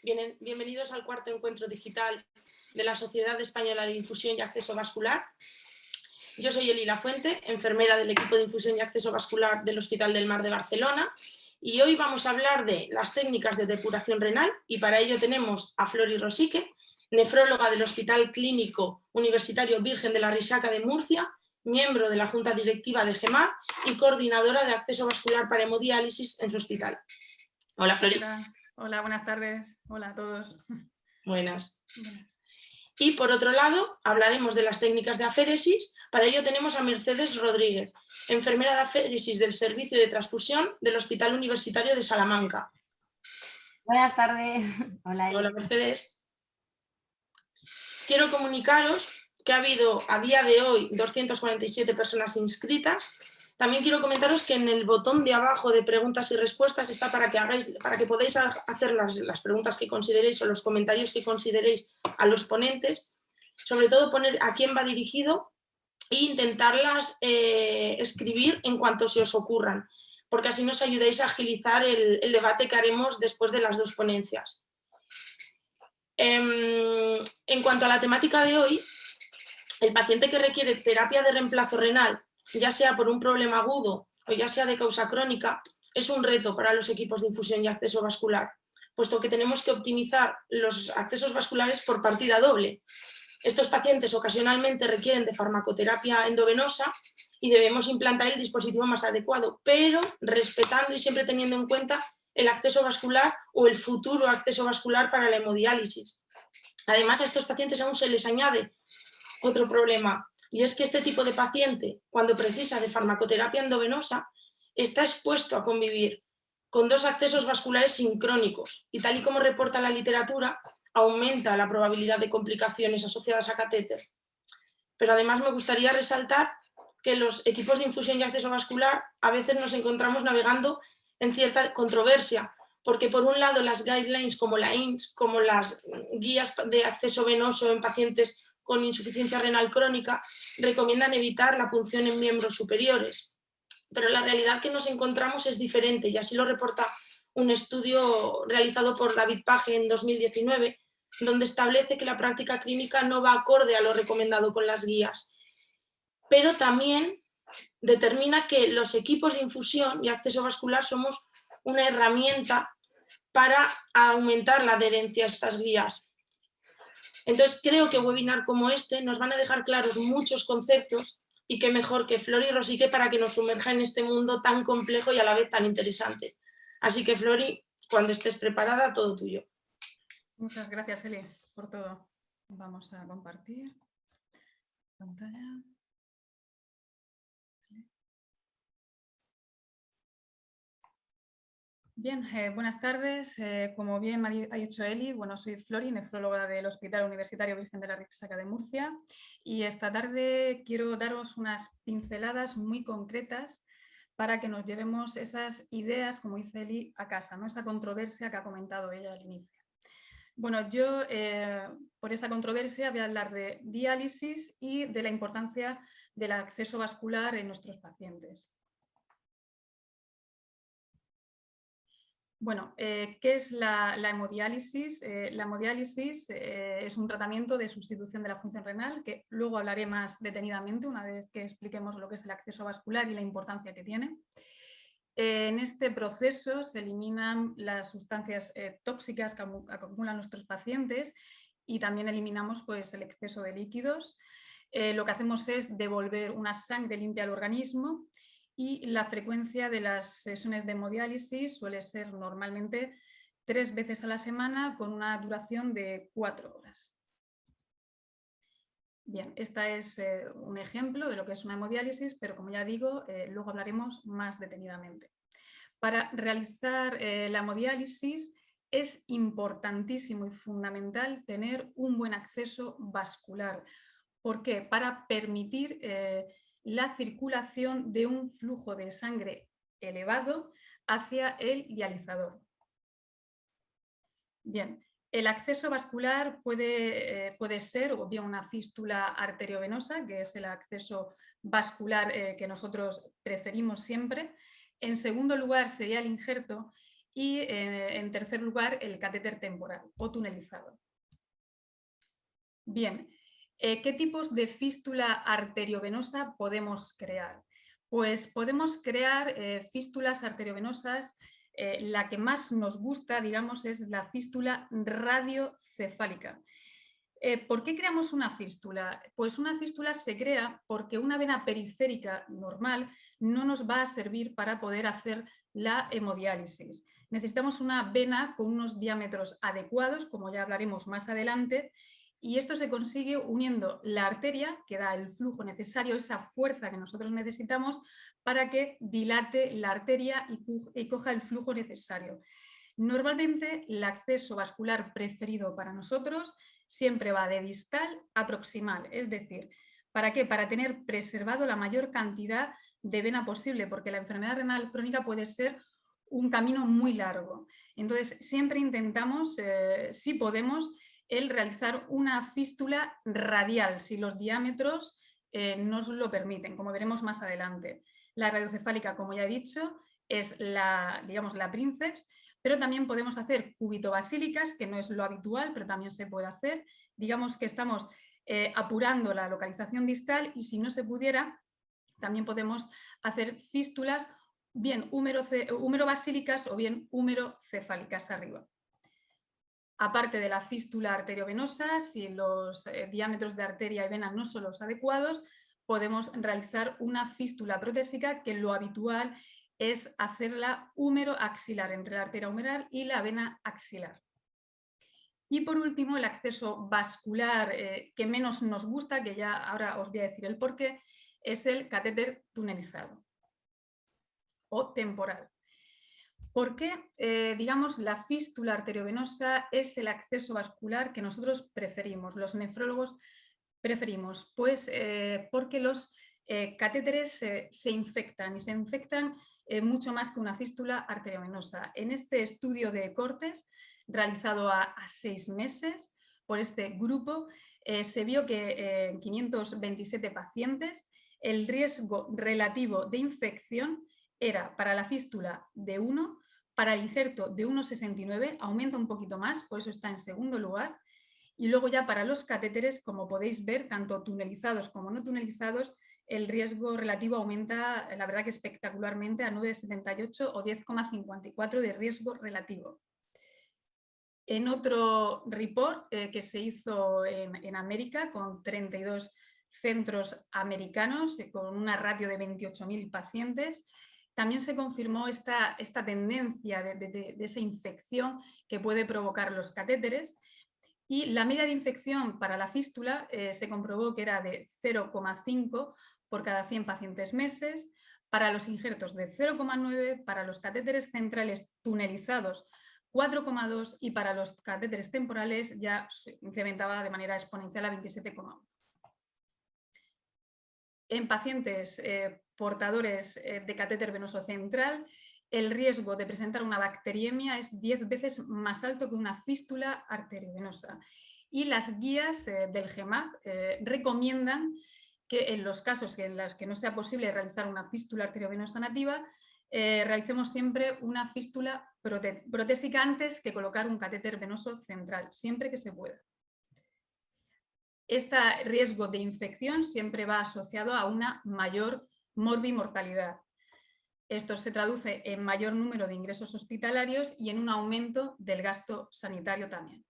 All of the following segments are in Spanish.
Bienvenidos al cuarto encuentro digital de la Sociedad Española de Infusión y Acceso Vascular. Yo soy Eli Lafuente, enfermera del equipo de infusión y acceso vascular del Hospital del Mar de Barcelona, y hoy vamos a hablar de las técnicas de depuración renal, y para ello tenemos a Flori Rosique, nefróloga del Hospital Clínico Universitario Virgen de la Risaca de Murcia, miembro de la Junta Directiva de GEMAR y coordinadora de acceso vascular para hemodiálisis en su hospital. Hola, Flori. Hola, buenas tardes. Hola a todos. Buenas. Y por otro lado, hablaremos de las técnicas de aféresis. Para ello tenemos a Mercedes Rodríguez, enfermera de aféresis del Servicio de Transfusión del Hospital Universitario de Salamanca. Buenas tardes. Hola, Hola, Mercedes. Quiero comunicaros que ha habido a día de hoy 247 personas inscritas. También quiero comentaros que en el botón de abajo de preguntas y respuestas está para que podáis hacer las preguntas que consideréis o los comentarios que consideréis a los ponentes. Sobre todo poner a quién va dirigido e intentarlas escribir en cuanto se os ocurran, porque así nos ayudáis a agilizar el debate que haremos después de las dos ponencias. En cuanto a la temática de hoy, el paciente que requiere terapia de reemplazo renal, ya sea por un problema agudo o ya sea de causa crónica, es un reto para los equipos de infusión y acceso vascular, puesto que tenemos que optimizar los accesos vasculares por partida doble. Estos pacientes ocasionalmente requieren de farmacoterapia endovenosa y debemos implantar el dispositivo más adecuado, pero respetando y siempre teniendo en cuenta el acceso vascular o el futuro acceso vascular para la hemodiálisis. Además, a estos pacientes aún se les añade otro problema, y es que este tipo de paciente, cuando precisa de farmacoterapia endovenosa, está expuesto a convivir con dos accesos vasculares sincrónicos, y tal y como reporta la literatura, aumenta la probabilidad de complicaciones asociadas a catéter. Pero además me gustaría resaltar que los equipos de infusión y acceso vascular a veces nos encontramos navegando en cierta controversia, porque por un lado las guidelines como la INS, como las guías de acceso venoso en pacientes con insuficiencia renal crónica, recomiendan evitar la punción en miembros superiores. Pero la realidad que nos encontramos es diferente, y así lo reporta un estudio realizado por David Page en 2019, donde establece que la práctica clínica no va acorde a lo recomendado con las guías. Pero también determina que los equipos de infusión y acceso vascular somos una herramienta para aumentar la adherencia a estas guías. Entonces creo que webinar como este nos van a dejar claros muchos conceptos, y qué mejor que Flori Rosique para que nos sumerja en este mundo tan complejo y a la vez tan interesante. Así que, Flori, cuando estés preparada, todo tuyo. Muchas gracias, Eli, por todo. Vamos a compartir pantalla. Bien, buenas tardes. Como bien ha dicho Eli, soy Flori, nefróloga del Hospital Universitario Virgen de la Risaca de Murcia, y esta tarde quiero daros unas pinceladas muy concretas para que nos llevemos esas ideas, como dice Eli, a casa, ¿no? Esa controversia que ha comentado ella al inicio. Bueno, yo por esa controversia voy a hablar de diálisis y de la importancia del acceso vascular en nuestros pacientes. Bueno, ¿qué es la hemodiálisis? La hemodiálisis es un tratamiento de sustitución de la función renal, que luego hablaré más detenidamente una vez que expliquemos lo que es el acceso vascular y la importancia que tiene. En este proceso se eliminan las sustancias tóxicas que acumulan nuestros pacientes, y también eliminamos pues, el exceso de líquidos. Lo que hacemos es devolver una sangre limpia al organismo, y la frecuencia de las sesiones de hemodiálisis suele ser normalmente 3 veces a la semana con una duración de 4 horas. Bien, este es un ejemplo de lo que es una hemodiálisis, pero como ya digo, luego hablaremos más detenidamente. Para realizar la hemodiálisis es importantísimo y fundamental tener un buen acceso vascular. ¿Por qué? Para permitir la circulación de un flujo de sangre elevado hacia el dializador. Bien, el acceso vascular puede ser o bien una fístula arteriovenosa, que es el acceso vascular que nosotros preferimos siempre. En segundo lugar sería el injerto, Y en tercer lugar, el catéter temporal o tunelizado. Bien, ¿qué tipos de fístula arteriovenosa podemos crear? Pues podemos crear fístulas arteriovenosas. La que más nos gusta, digamos, es la fístula radiocefálica. ¿Por qué creamos una fístula? Pues una fístula se crea porque una vena periférica normal no nos va a servir para poder hacer la hemodiálisis. Necesitamos una vena con unos diámetros adecuados, como ya hablaremos más adelante, y esto se consigue uniendo la arteria, que da el flujo necesario, esa fuerza que nosotros necesitamos para que dilate la arteria y coja el flujo necesario. Normalmente el acceso vascular preferido para nosotros siempre va de distal a proximal, es decir, ¿para qué? Para tener preservado la mayor cantidad de vena posible, porque la enfermedad renal crónica puede ser un camino muy largo. Entonces, siempre intentamos, si podemos, el realizar una fístula radial, si los diámetros nos lo permiten, como veremos más adelante. La radiocefálica, como ya he dicho, es digamos, la princeps, pero también podemos hacer cúbito-basílicas, que no es lo habitual, pero también se puede hacer. Digamos que estamos apurando la localización distal y si no se pudiera, también podemos hacer fístulas bien húmero-basílicas o bien húmero-cefálicas arriba. Aparte de la fístula arteriovenosa, si los diámetros de arteria y vena no son los adecuados, podemos realizar una fístula protésica, que lo habitual es hacerla húmero-axilar, entre la arteria humeral y la vena axilar. Y por último, el acceso vascular que menos nos gusta, que ya ahora os voy a decir el porqué, es el catéter tunelizado o temporal. ¿Por qué, digamos, la fístula arteriovenosa es el acceso vascular que nosotros preferimos, los nefrólogos preferimos? Pues porque los catéteres se infectan y se infectan mucho más que una fístula arteriovenosa. En este estudio de Cortes, realizado a 6 meses por este grupo, se vio que en 527 pacientes el riesgo relativo de infección era para la fístula de 1, para el injerto de 1,69, aumenta un poquito más, por eso está en segundo lugar, y luego ya para los catéteres, como podéis ver, tanto tunelizados como no tunelizados, el riesgo relativo aumenta, la verdad que espectacularmente, a 9,78 o 10,54 de riesgo relativo. En otro report que se hizo en América con 32 centros americanos, con una ratio de 28.000 pacientes, también se confirmó esta tendencia de esa infección que puede provocar los catéteres, y la media de infección para la fístula se comprobó que era de 0,5 por cada 100 pacientes meses, para los injertos de 0,9, para los catéteres centrales tunelizados 4,2 y para los catéteres temporales ya se incrementaba de manera exponencial a 27,1. En pacientes portadores de catéter venoso central, el riesgo de presentar una bacteriemia es 10 veces más alto que una fístula arteriovenosa. Y las guías del GEMAP recomiendan que en los casos en los que no sea posible realizar una fístula arteriovenosa nativa, realicemos siempre una fístula protésica antes que colocar un catéter venoso central, siempre que se pueda. Este riesgo de infección siempre va asociado a una mayor morbimortalidad. Esto se traduce en mayor número de ingresos hospitalarios y en un aumento del gasto sanitario también.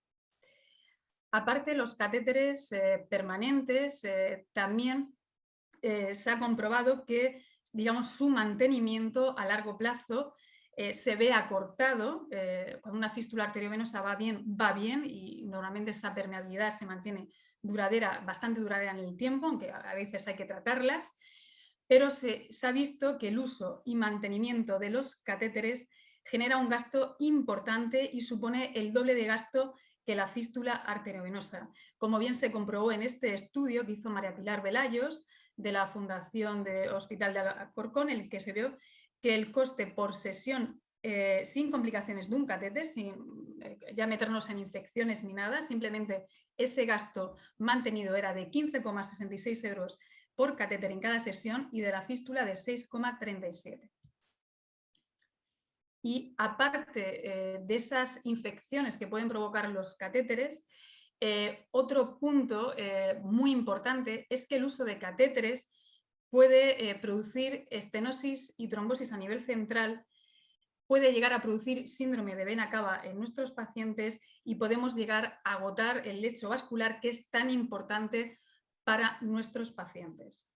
Aparte, los catéteres permanentes también se ha comprobado que, digamos, su mantenimiento a largo plazo se ve acortado. Cuando una fístula arteriovenosa va bien y normalmente esa permeabilidad se mantiene bastante duradera en el tiempo, aunque a veces hay que tratarlas, pero se ha visto que el uso y mantenimiento de los catéteres genera un gasto importante y supone el doble de gasto que la fístula arteriovenosa, como bien se comprobó en este estudio que hizo María Pilar Velayos de la Fundación de Hospital de Alcorcón, en el que se vio que el coste por sesión sin complicaciones de un catéter, sin ya meternos en infecciones ni nada, simplemente ese gasto mantenido era de 15,66 euros por catéter en cada sesión y de la fístula de 6,37. Y aparte de esas infecciones que pueden provocar los catéteres, otro punto muy importante es que el uso de catéteres puede producir estenosis y trombosis a nivel central, puede llegar a producir síndrome de vena cava en nuestros pacientes y podemos llegar a agotar el lecho vascular, que es tan importante para nuestros pacientes.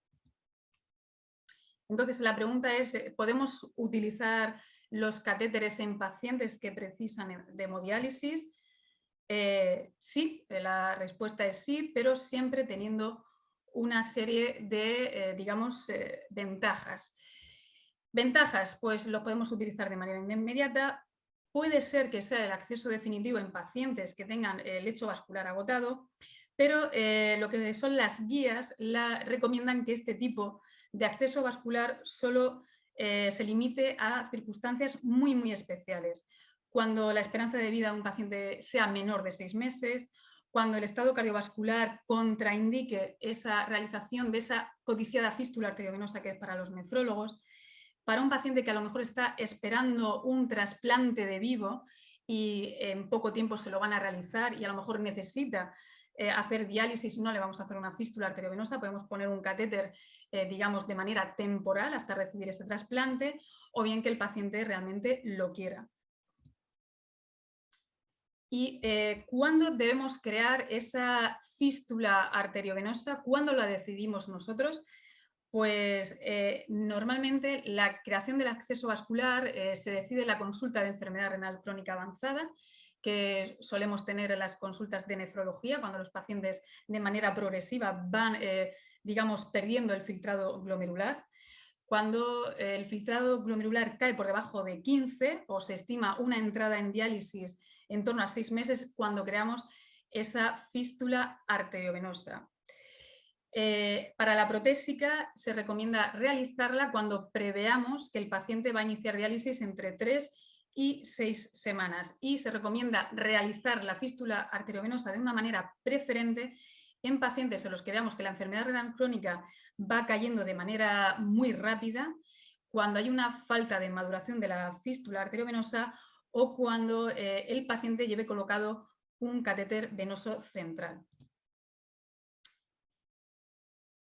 Entonces, la pregunta es, ¿podemos utilizar los catéteres en pacientes que precisan de hemodiálisis? Sí, la respuesta es sí, pero siempre teniendo una serie de, ventajas. Ventajas, pues los podemos utilizar de manera inmediata. Puede ser que sea el acceso definitivo en pacientes que tengan el lecho vascular agotado, pero lo que son las guías recomiendan que este tipo de acceso vascular solo se limite a circunstancias muy, muy especiales. Cuando la esperanza de vida de un paciente sea menor de 6 meses, cuando el estado cardiovascular contraindique esa realización de esa codiciada fístula arteriovenosa que es para los nefrólogos, para un paciente que a lo mejor está esperando un trasplante de vivo y en poco tiempo se lo van a realizar y a lo mejor necesita hacer diálisis, no le vamos a hacer una fístula arteriovenosa, podemos poner un catéter, digamos, de manera temporal hasta recibir ese trasplante, o bien que el paciente realmente lo quiera. ¿Y cuándo debemos crear esa fístula arteriovenosa? ¿Cuándo la decidimos nosotros? Pues normalmente la creación del acceso vascular se decide en la consulta de enfermedad renal crónica avanzada, que solemos tener en las consultas de nefrología, cuando los pacientes de manera progresiva van, digamos, perdiendo el filtrado glomerular. Cuando el filtrado glomerular cae por debajo de 15 o se estima una entrada en diálisis en torno a 6 meses, cuando creamos esa fístula arteriovenosa. Para la protésica se recomienda realizarla cuando preveamos que el paciente va a iniciar diálisis entre 3 y 6 semanas y se recomienda realizar la fístula arteriovenosa de una manera preferente en pacientes en los que veamos que la enfermedad renal crónica va cayendo de manera muy rápida, cuando hay una falta de maduración de la fístula arteriovenosa o cuando el paciente lleve colocado un catéter venoso central.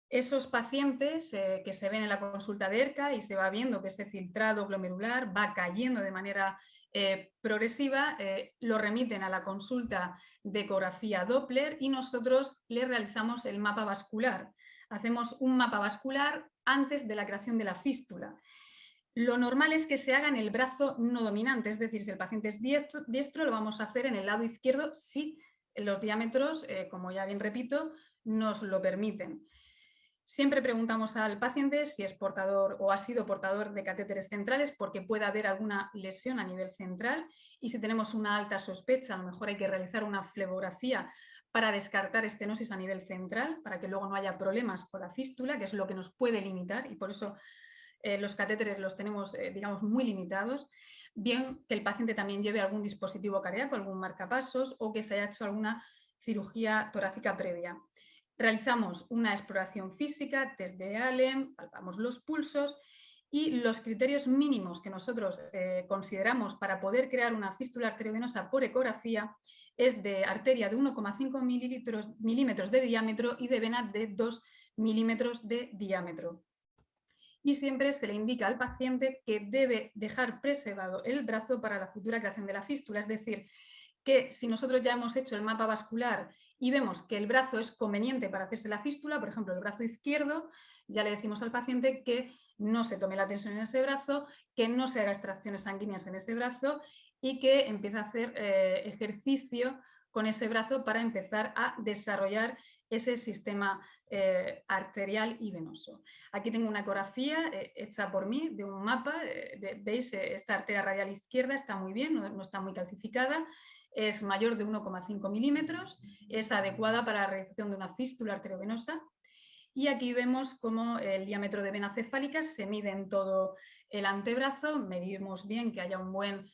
Esos pacientes que se ven en la consulta de ERCA y se va viendo que ese filtrado glomerular va cayendo de manera progresiva, lo remiten a la consulta de ecografía Doppler y nosotros le realizamos el mapa vascular. Hacemos un mapa vascular antes de la creación de la fístula. Lo normal es que se haga en el brazo no dominante, es decir, si el paciente es diestro, lo vamos a hacer en el lado izquierdo si los diámetros, como ya bien repito, nos lo permiten. Siempre preguntamos al paciente si es portador o ha sido portador de catéteres centrales porque puede haber alguna lesión a nivel central y si tenemos una alta sospecha, a lo mejor hay que realizar una flebografía para descartar estenosis a nivel central, para que luego no haya problemas con la fístula, que es lo que nos puede limitar y por eso los catéteres los tenemos, digamos, muy limitados. Bien que el paciente también lleve algún dispositivo cardíaco, algún marcapasos o que se haya hecho alguna cirugía torácica previa. Realizamos una exploración física, test de Allen, palpamos los pulsos y los criterios mínimos que nosotros consideramos para poder crear una fístula arteriovenosa por ecografía es de arteria de 1,5 milímetros de diámetro y de vena de 2 milímetros de diámetro. Y siempre se le indica al paciente que debe dejar preservado el brazo para la futura creación de la fístula, es decir, que si nosotros ya hemos hecho el mapa vascular y vemos que el brazo es conveniente para hacerse la fístula, por ejemplo, el brazo izquierdo, ya le decimos al paciente que no se tome la tensión en ese brazo, que no se haga extracciones sanguíneas en ese brazo y que empiece a hacer ejercicio con ese brazo para empezar a desarrollar ese sistema arterial y venoso. Aquí tengo una ecografía hecha por mí de un mapa, veis esta arteria radial izquierda está muy bien, no está muy calcificada, es mayor de 1,5 milímetros, es adecuada para la realización de una fístula arteriovenosa y aquí vemos cómo el diámetro de vena cefálica se mide en todo el antebrazo, medimos bien que haya un buen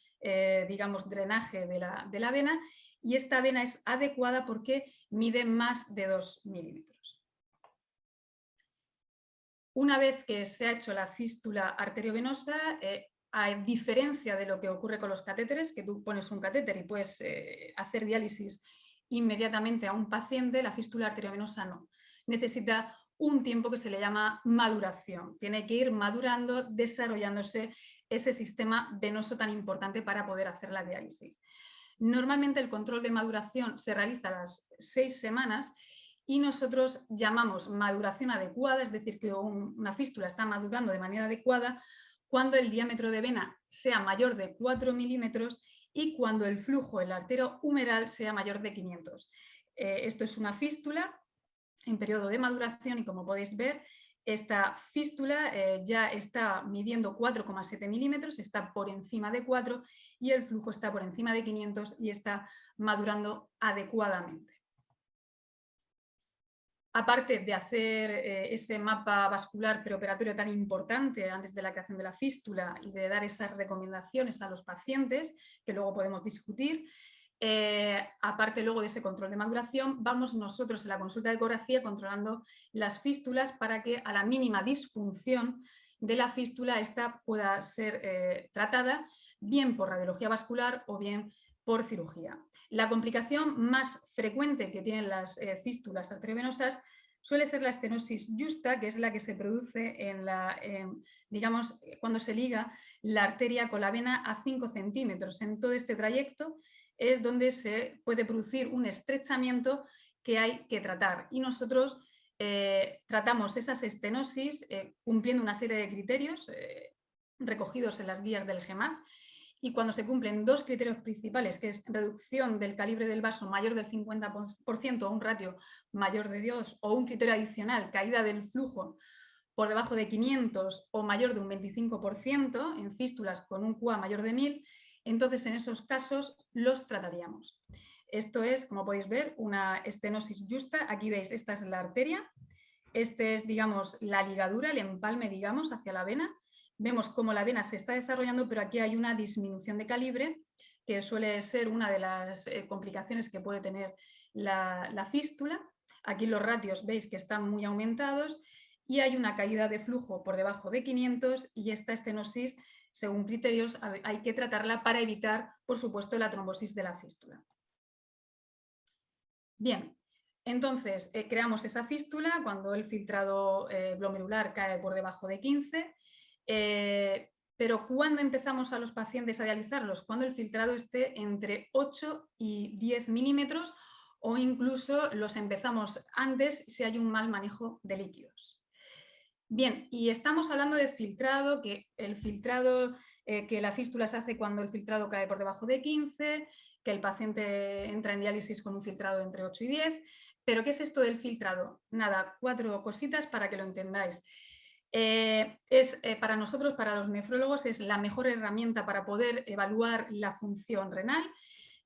digamos, drenaje de la vena y esta vena es adecuada porque mide más de 2 milímetros. Una vez que se ha hecho la fístula arteriovenosa, a diferencia de lo que ocurre con los catéteres, que tú pones un catéter y puedes hacer diálisis inmediatamente a un paciente, la fístula arteriovenosa no. Necesita un tiempo que se le llama maduración. Tiene que ir madurando, desarrollándose ese sistema venoso tan importante para poder hacer la diálisis. Normalmente el control de maduración se realiza a las 6 semanas y nosotros llamamos maduración adecuada, es decir, que una fístula está madurando de manera adecuada cuando el diámetro de vena sea mayor de 4 milímetros y cuando el flujo en la arteria humeral sea mayor de 500. Esto es una fístula en periodo de maduración y, como podéis ver, esta fístula ya está midiendo 4,7 milímetros, está por encima de 4 y el flujo está por encima de 500 y está madurando adecuadamente. Aparte de hacer ese mapa vascular preoperatorio tan importante antes de la creación de la fístula y de dar esas recomendaciones a los pacientes, que luego podemos discutir, aparte luego de ese control de maduración, vamos nosotros en la consulta de ecografía controlando las fístulas para que a la mínima disfunción de la fístula esta pueda ser tratada bien por radiología vascular o bien por cirugía. La complicación más frecuente que tienen las fístulas arteriovenosas suele ser la estenosis justa, que es la que se produce digamos, cuando se liga la arteria con la vena a 5 centímetros. En todo este trayecto es donde se puede producir un estrechamiento que hay que tratar. Y nosotros tratamos esas estenosis cumpliendo una serie de criterios recogidos en las guías del GEMAC. Y cuando se cumplen dos criterios principales, que es reducción del calibre del vaso mayor del 50% a un ratio mayor de 2, o un criterio adicional, caída del flujo por debajo de 500 o mayor de un 25% en fístulas con un QA mayor de 1000, entonces en esos casos los trataríamos. Esto es, como podéis ver, una estenosis justa. Aquí veis, esta es la arteria, este es, digamos, la ligadura, el empalme, digamos, hacia la vena. Vemos cómo la vena se está desarrollando, pero aquí hay una disminución de calibre, que suele ser una de las complicaciones que puede tener la fístula. Aquí los ratios veis que están muy aumentados y hay una caída de flujo por debajo de 500 y esta estenosis, según criterios, hay que tratarla para evitar, por supuesto, la trombosis de la fístula. Bien, entonces creamos esa fístula cuando el filtrado glomerular cae por debajo de 15. Pero ¿cuándo empezamos a los pacientes a dializarlos? Cuando el filtrado esté entre 8 y 10 milímetros o incluso los empezamos antes si hay un mal manejo de líquidos. Bien, y estamos hablando de filtrado, que el filtrado, que la fístula se hace cuando el filtrado cae por debajo de 15, que el paciente entra en diálisis con un filtrado entre 8 y 10. ¿Pero qué es esto del filtrado? Nada, 4 cositas para que lo entendáis. Para nosotros, para los nefrólogos, es la mejor herramienta para poder evaluar la función renal.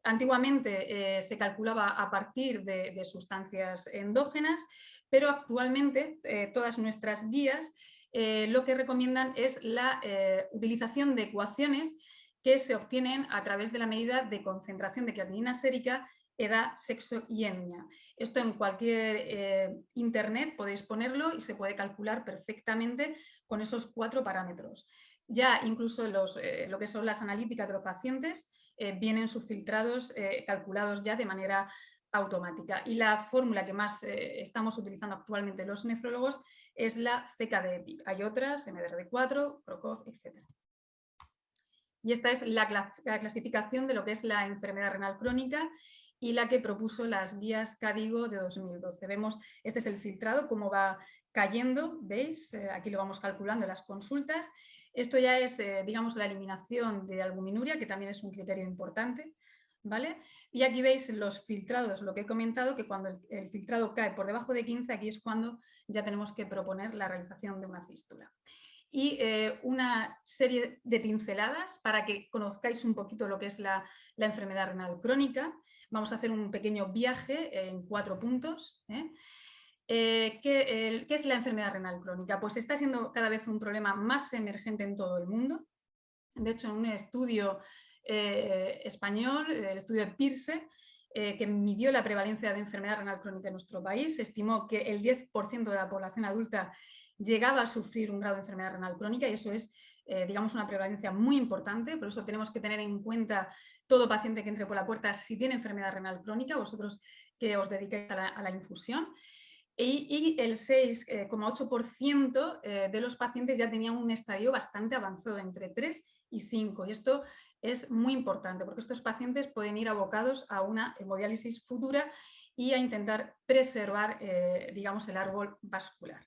Antiguamente se calculaba a partir de sustancias endógenas, pero actualmente todas nuestras guías lo que recomiendan es la utilización de ecuaciones que se obtienen a través de la medida de concentración de creatinina sérica, edad, sexo y etnia. Esto en cualquier internet podéis ponerlo y se puede calcular perfectamente con esos 4 parámetros. Ya incluso lo que son las analíticas de los pacientes vienen subfiltrados, calculados ya de manera automática. Y la fórmula que más estamos utilizando actualmente los nefrólogos es la CKD-EPI. Hay otras, MDRD4, Prokov, etc. Y esta es la clasificación de lo que es la enfermedad renal crónica y la que propuso las guías CADIGO de 2012. Vemos, este es el filtrado, cómo va cayendo, ¿veis? Aquí lo vamos calculando en las consultas. Esto ya es, digamos, la eliminación de albuminuria, que también es un criterio importante, ¿vale? Y aquí veis los filtrados, lo que he comentado, que cuando el filtrado cae por debajo de 15, aquí es cuando ya tenemos que proponer la realización de una fístula. Y una serie de pinceladas para que conozcáis un poquito lo que es la enfermedad renal crónica. Vamos a hacer un pequeño viaje en 4 puntos. ¿Qué es la enfermedad renal crónica? Pues está siendo cada vez un problema más emergente en todo el mundo. De hecho, en un estudio español, el estudio de Pearce, que midió la prevalencia de enfermedad renal crónica en nuestro país, estimó que el 10% de la población adulta llegaba a sufrir un grado de enfermedad renal crónica y eso es digamos, una prevalencia muy importante, por eso tenemos que tener en cuenta todo paciente que entre por la puerta si tiene enfermedad renal crónica, vosotros que os dediquéis a la infusión. Y el 6,8% de los pacientes ya tenían un estadio bastante avanzado, entre 3 y 5. Y esto es muy importante porque estos pacientes pueden ir abocados a una hemodiálisis futura y a intentar preservar, digamos, el árbol vascular.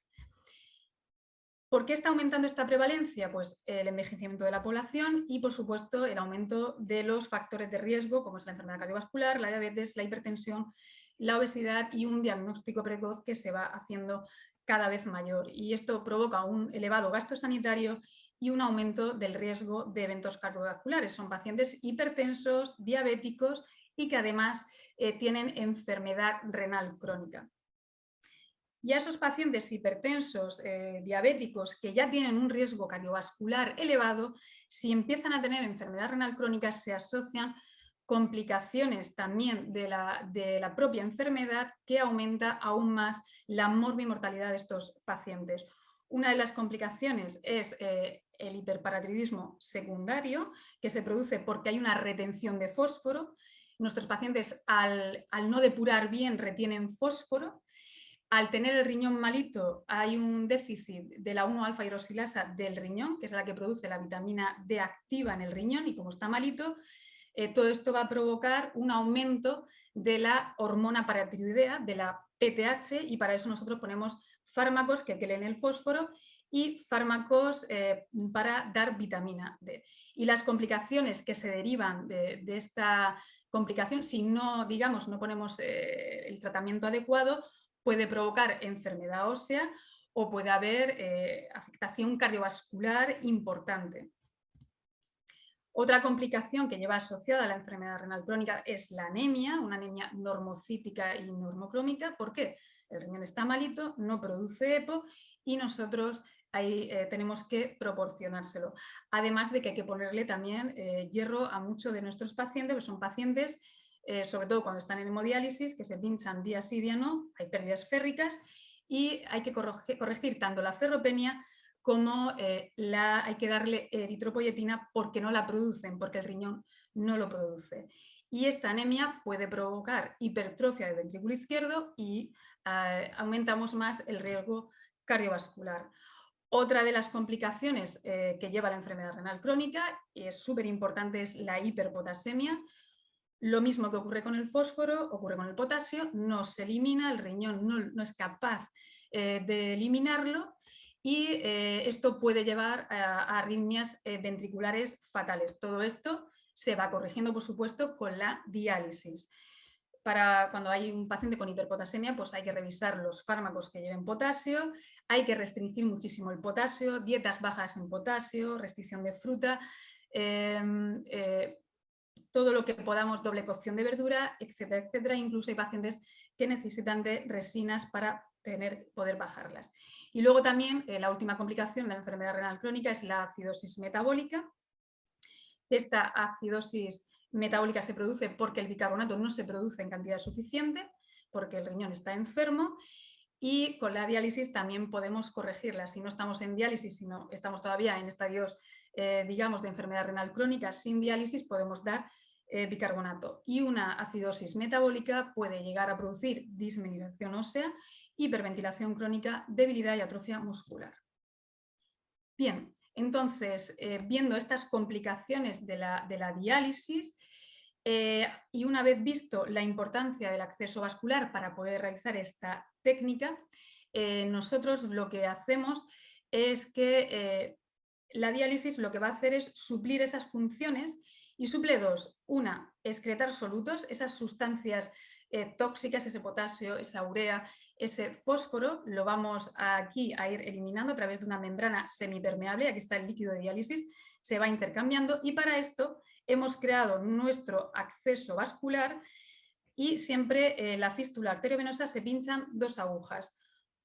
¿Por qué está aumentando esta prevalencia? Pues el envejecimiento de la población y, por supuesto, el aumento de los factores de riesgo, como es la enfermedad cardiovascular, la diabetes, la hipertensión, la obesidad y un diagnóstico precoz que se va haciendo cada vez mayor. Y esto provoca un elevado gasto sanitario y un aumento del riesgo de eventos cardiovasculares. Son pacientes hipertensos, diabéticos y que además tienen enfermedad renal crónica. Y a esos pacientes hipertensos, diabéticos, que ya tienen un riesgo cardiovascular elevado, si empiezan a tener enfermedad renal crónica, se asocian complicaciones también de la propia enfermedad que aumenta aún más la morbimortalidad de estos pacientes. Una de las complicaciones es el hiperparatidismo secundario, que se produce porque hay una retención de fósforo. Nuestros pacientes, al no depurar bien, retienen fósforo. Al tener el riñón malito, hay un déficit de la 1-alfa-hidroxilasa del riñón, que es la que produce la vitamina D activa en el riñón, y como está malito, todo esto va a provocar un aumento de la hormona paratiroidea, de la PTH, y para eso nosotros ponemos fármacos que leen el fósforo y fármacos para dar vitamina D. Y las complicaciones que se derivan de esta complicación, si no, digamos, no ponemos el tratamiento adecuado, puede provocar enfermedad ósea o puede haber afectación cardiovascular importante. Otra complicación que lleva asociada a la enfermedad renal crónica es la anemia, una anemia normocítica y normocrómica. ¿Por qué? El riñón está malito, no produce EPO y nosotros ahí tenemos que proporcionárselo. Además de que hay que ponerle también hierro a muchos de nuestros pacientes, que son pacientes, sobre todo cuando están en hemodiálisis, que se pinchan día sí, día no, hay pérdidas férricas y hay que corregir tanto la ferropenia como hay que darle eritropoyetina porque no la producen, porque el riñón no lo produce. Y esta anemia puede provocar hipertrofia del ventrículo izquierdo y aumentamos más el riesgo cardiovascular. Otra de las complicaciones que lleva la enfermedad renal crónica, y es súper importante, es la hiperpotasemia. Lo mismo que ocurre con el fósforo, ocurre con el potasio, no se elimina, el riñón no es capaz de eliminarlo y esto puede llevar a arritmias ventriculares fatales. Todo esto se va corrigiendo, por supuesto, con la diálisis. Para cuando hay un paciente con hiperpotasemia, pues hay que revisar los fármacos que lleven potasio, hay que restringir muchísimo el potasio, dietas bajas en potasio, restricción de fruta, todo lo que podamos, doble cocción de verdura, etcétera, etcétera. Incluso hay pacientes que necesitan de resinas para poder bajarlas. Y luego también la última complicación de la enfermedad renal crónica es la acidosis metabólica. Esta acidosis metabólica se produce porque el bicarbonato no se produce en cantidad suficiente, porque el riñón está enfermo, y con la diálisis también podemos corregirla. Si no estamos en diálisis, sino estamos todavía en estadios, digamos, de enfermedad renal crónica sin diálisis, podemos dar bicarbonato. Y una acidosis metabólica puede llegar a producir disminución ósea, hiperventilación crónica, debilidad y atrofia muscular. Bien, entonces, viendo estas complicaciones de la diálisis y una vez visto la importancia del acceso vascular para poder realizar esta técnica, nosotros lo que hacemos es que la diálisis lo que va a hacer es suplir esas funciones y suple dos. Una, excretar solutos, esas sustancias tóxicas, ese potasio, esa urea, ese fósforo, lo vamos aquí a ir eliminando a través de una membrana semipermeable. Aquí está el líquido de diálisis, se va intercambiando y para esto hemos creado nuestro acceso vascular y siempre la fístula arteriovenosa se pinchan dos agujas.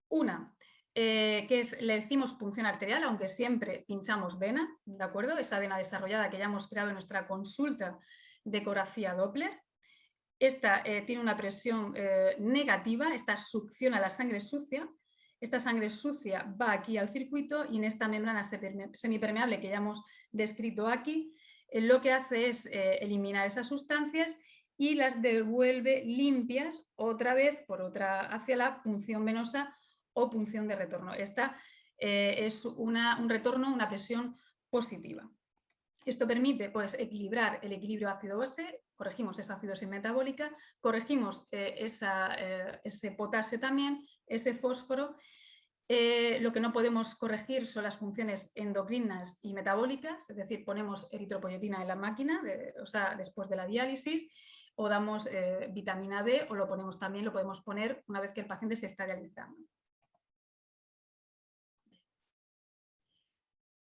Una que le decimos punción arterial, aunque siempre pinchamos vena, ¿de acuerdo? Esa vena desarrollada que ya hemos creado en nuestra consulta de ecografía Doppler. Esta tiene una presión negativa, esta succiona la sangre sucia Esta sangre sucia va aquí al circuito y en esta membrana semipermeable que ya hemos descrito aquí, lo que hace es eliminar esas sustancias y las devuelve limpias otra vez hacia la punción venosa o punción de retorno. Esta es un retorno, una presión positiva. Esto permite pues, equilibrar el equilibrio ácido-base, corregimos esa acidosis metabólica, corregimos ese potasio también, ese fósforo. Lo que no podemos corregir son las funciones endocrinas y metabólicas, es decir, ponemos eritropoyetina en la máquina, después de la diálisis, o damos vitamina D, o lo podemos poner una vez que el paciente se está dializando.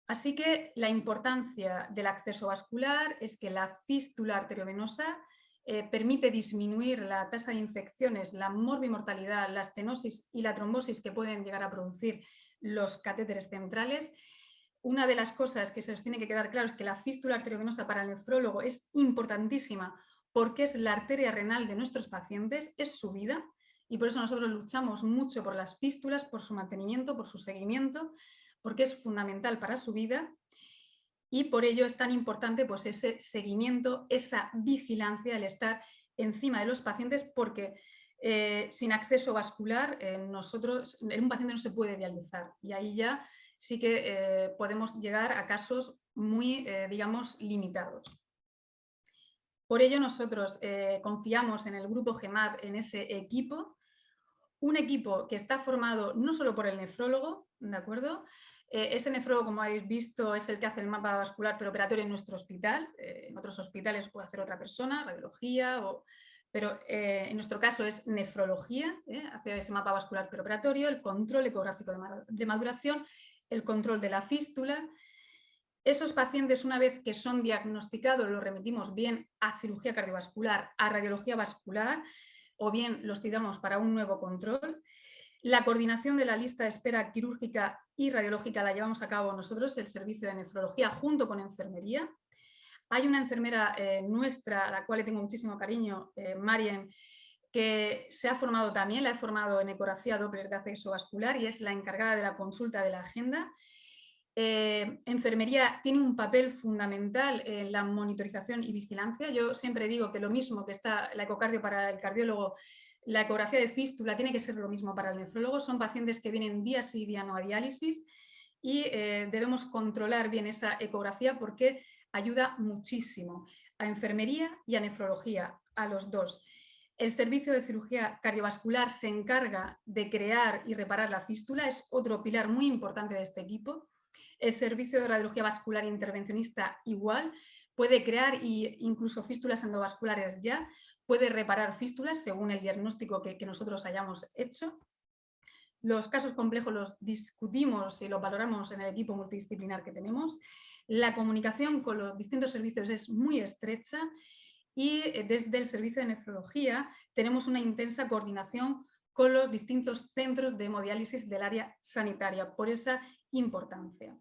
Así que la importancia del acceso vascular es que la fístula arteriovenosa permite disminuir la tasa de infecciones, la morbimortalidad, la estenosis y la trombosis que pueden llegar a producir los catéteres centrales. Una de las cosas que se os tiene que quedar claro es que la fístula arteriovenosa para el nefrólogo es importantísima porque es la arteria renal de nuestros pacientes, es su vida, y por eso nosotros luchamos mucho por las fístulas, por su mantenimiento, por su seguimiento, porque es fundamental para su vida, y por ello es tan importante pues, ese seguimiento, esa vigilancia, el estar encima de los pacientes, porque sin acceso vascular en un paciente no se puede dializar, y ahí ya sí que podemos llegar a casos muy, digamos, limitados. Por ello nosotros confiamos en el grupo GEMAP, en ese equipo, un equipo que está formado no solo por el nefrólogo, ¿de acuerdo? Ese nefrólogo, como habéis visto, es el que hace el mapa vascular preoperatorio en nuestro hospital. En otros hospitales puede hacer otra persona, radiología, pero en nuestro caso es nefrología, hace ese mapa vascular preoperatorio, el control ecográfico de maduración, el control de la fístula. Esos pacientes, una vez que son diagnosticados, los remitimos bien a cirugía cardiovascular, a radiología vascular, o bien los tiramos para un nuevo control. La coordinación de la lista de espera quirúrgica y radiológica la llevamos a cabo nosotros, el servicio de nefrología, junto con enfermería. Hay una enfermera nuestra, a la cual le tengo muchísimo cariño, Marian, que se ha formado también, la he formado en ecografía Doppler de acceso vascular y es la encargada de la consulta de la agenda. Enfermería tiene un papel fundamental en la monitorización y vigilancia. Yo siempre digo que lo mismo que está la ecocardio para el cardiólogo, la ecografía de fístula tiene que ser lo mismo para el nefrólogo. Son pacientes que vienen día sí, día no a diálisis y debemos controlar bien esa ecografía porque ayuda muchísimo a enfermería y a nefrología, a los dos. El servicio de cirugía cardiovascular se encarga de crear y reparar la fístula, es otro pilar muy importante de este equipo. El servicio de radiología vascular intervencionista igual, puede crear incluso fístulas endovasculares ya, puede reparar fístulas según el diagnóstico que nosotros hayamos hecho. Los casos complejos los discutimos y los valoramos en el equipo multidisciplinar que tenemos. La comunicación con los distintos servicios es muy estrecha y desde el servicio de nefrología tenemos una intensa coordinación con los distintos centros de hemodiálisis del área sanitaria, por esa importancia.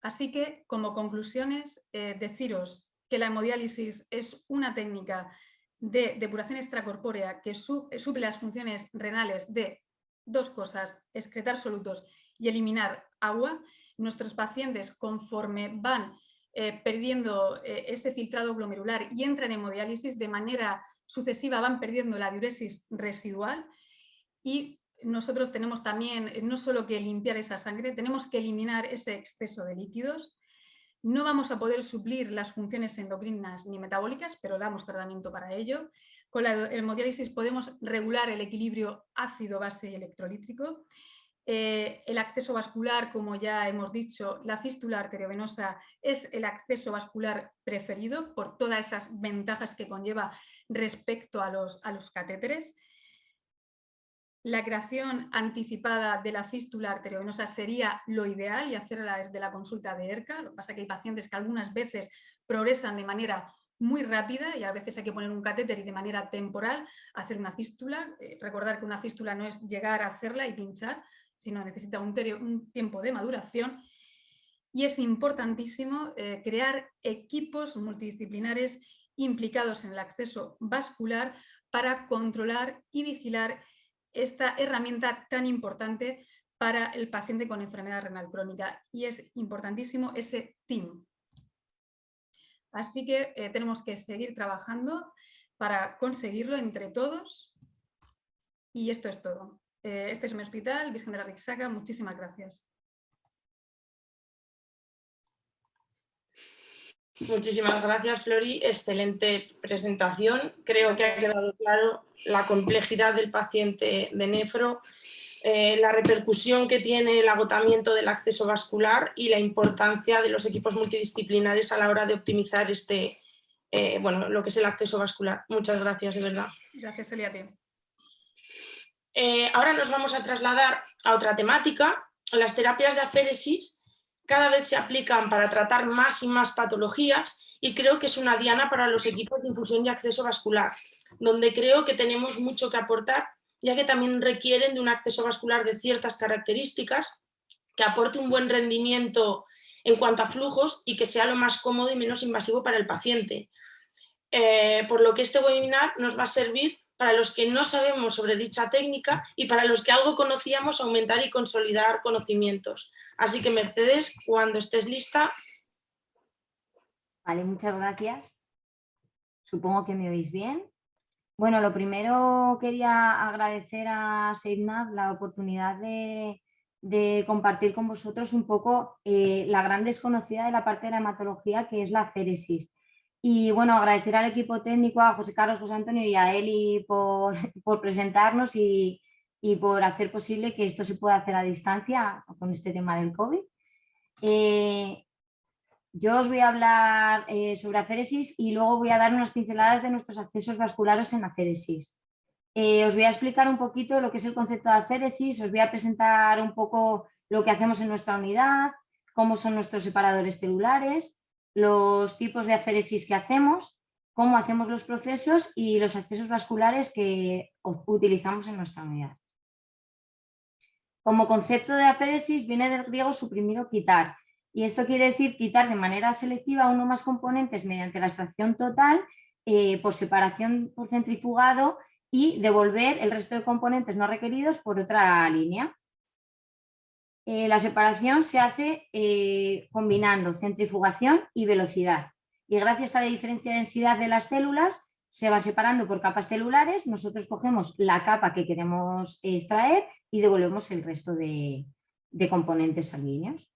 Así que, como conclusiones, deciros que la hemodiálisis es una técnica de depuración extracorpórea que suple las funciones renales de dos cosas, excretar solutos y eliminar agua. Nuestros pacientes, conforme van perdiendo ese filtrado glomerular y entran en hemodiálisis, de manera sucesiva van perdiendo la diuresis residual, y nosotros tenemos también no solo que limpiar esa sangre, tenemos que eliminar ese exceso de líquidos. No vamos a poder suplir las funciones endocrinas ni metabólicas, pero damos tratamiento para ello. Con la hemodiálisis podemos regular el equilibrio ácido-base y electrolítico. El acceso vascular, como ya hemos dicho, la fístula arteriovenosa es el acceso vascular preferido por todas esas ventajas que conlleva respecto a los catéteres. La creación anticipada de la fístula arteriovenosa sería lo ideal y hacerla desde la consulta de ERCA. Lo que pasa es que hay pacientes que algunas veces progresan de manera muy rápida y a veces hay que poner un catéter y de manera temporal hacer una fístula. Recordar que una fístula no es llegar a hacerla y pinchar, sino necesita un tiempo de maduración. Y es importantísimo crear equipos multidisciplinares implicados en el acceso vascular para controlar y vigilar esta herramienta tan importante para el paciente con enfermedad renal crónica, y es importantísimo ese team. Así que tenemos que seguir trabajando para conseguirlo entre todos, y esto es todo. Este es mi hospital, Virgen de la Rixaca. Muchísimas gracias. Muchísimas gracias, Flori. Excelente presentación. Creo que ha quedado claro la complejidad del paciente de nefro, la repercusión que tiene el agotamiento del acceso vascular y la importancia de los equipos multidisciplinares a la hora de optimizar lo que es el acceso vascular. Muchas gracias, de verdad. Gracias, Elia, a ti. Ahora nos vamos a trasladar a otra temática. Las terapias de aféresis cada vez se aplican para tratar más y más patologías y creo que es una diana para los equipos de infusión y acceso vascular, donde creo que tenemos mucho que aportar, ya que también requieren de un acceso vascular de ciertas características, que aporte un buen rendimiento en cuanto a flujos y que sea lo más cómodo y menos invasivo para el paciente. Por lo que este webinar nos va a servir para los que no sabemos sobre dicha técnica y para los que algo conocíamos, aumentar y consolidar conocimientos. Así que, Mercedes, cuando estés lista. Vale, muchas gracias. Supongo que me oís bien. Bueno, lo primero quería agradecer a SafeNav la oportunidad de compartir con vosotros un poco la gran desconocida de la parte de la hematología, que es la aféresis. Y bueno, agradecer al equipo técnico, a José Carlos, José Antonio y a Eli por presentarnos y por hacer posible que esto se pueda hacer a distancia con este tema del COVID. Yo os voy a hablar sobre aféresis y luego voy a dar unas pinceladas de nuestros accesos vasculares en aféresis. Os voy a explicar un poquito lo que es el concepto de aféresis, os voy a presentar un poco lo que hacemos en nuestra unidad, cómo son nuestros separadores celulares, los tipos de aféresis que hacemos, cómo hacemos los procesos y los accesos vasculares que utilizamos en nuestra unidad. Como concepto de aféresis viene del griego suprimir o quitar, y esto quiere decir quitar de manera selectiva uno o más componentes mediante la extracción total, por separación por centrifugado, y devolver el resto de componentes no requeridos por otra línea. La separación se hace combinando centrifugación y velocidad, y gracias a la diferencia de densidad de las células se van separando por capas celulares. Nosotros cogemos la capa que queremos extraer y devolvemos el resto de componentes sanguíneos.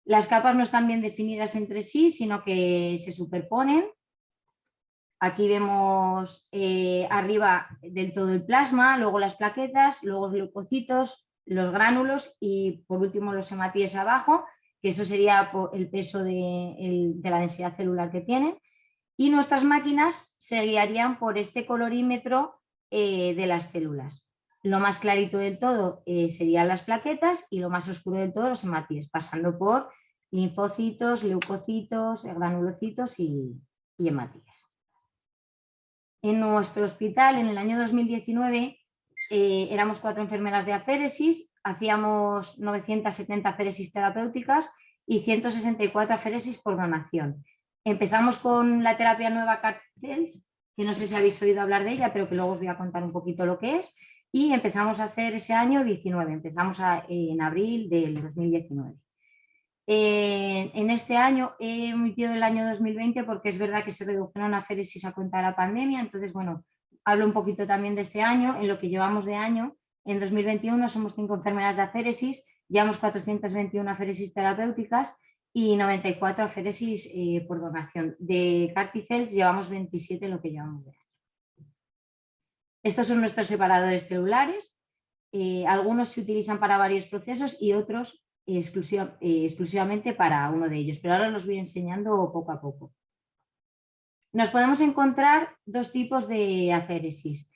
Las capas no están bien definidas entre sí, sino que se superponen. Aquí vemos arriba del todo el plasma, luego las plaquetas, luego los leucocitos, los gránulos y por último los hematíes abajo, que eso sería el peso de la densidad celular que tienen. Y nuestras máquinas se guiarían por este colorímetro de las células. Lo más clarito del todo serían las plaquetas y lo más oscuro del todo los hematíes, pasando por linfocitos, leucocitos, granulocitos y hematíes. En nuestro hospital, en el año 2019, éramos 4 enfermeras de aféresis, hacíamos 970 aféresis terapéuticas y 164 aféresis por donación. Empezamos con la terapia nueva CAR-T-cells, que no sé si habéis oído hablar de ella, pero que luego os voy a contar un poquito lo que es, y empezamos a hacer ese año 19, empezamos en abril del 2019. En este año he emitido el año 2020 porque es verdad que se redujeron aféresis a cuenta de la pandemia, entonces bueno, hablo un poquito también de este año. En lo que llevamos de año, en 2021 somos 5 enfermeras de aféresis, llevamos 421 aféresis terapéuticas y 94 aféresis por donación. De CAR-T-cells llevamos 27 en lo que llevamos de año. Estos son nuestros separadores celulares, algunos se utilizan para varios procesos y otros exclusivamente para uno de ellos, pero ahora los voy enseñando poco a poco. Nos podemos encontrar 2 tipos de aféresis,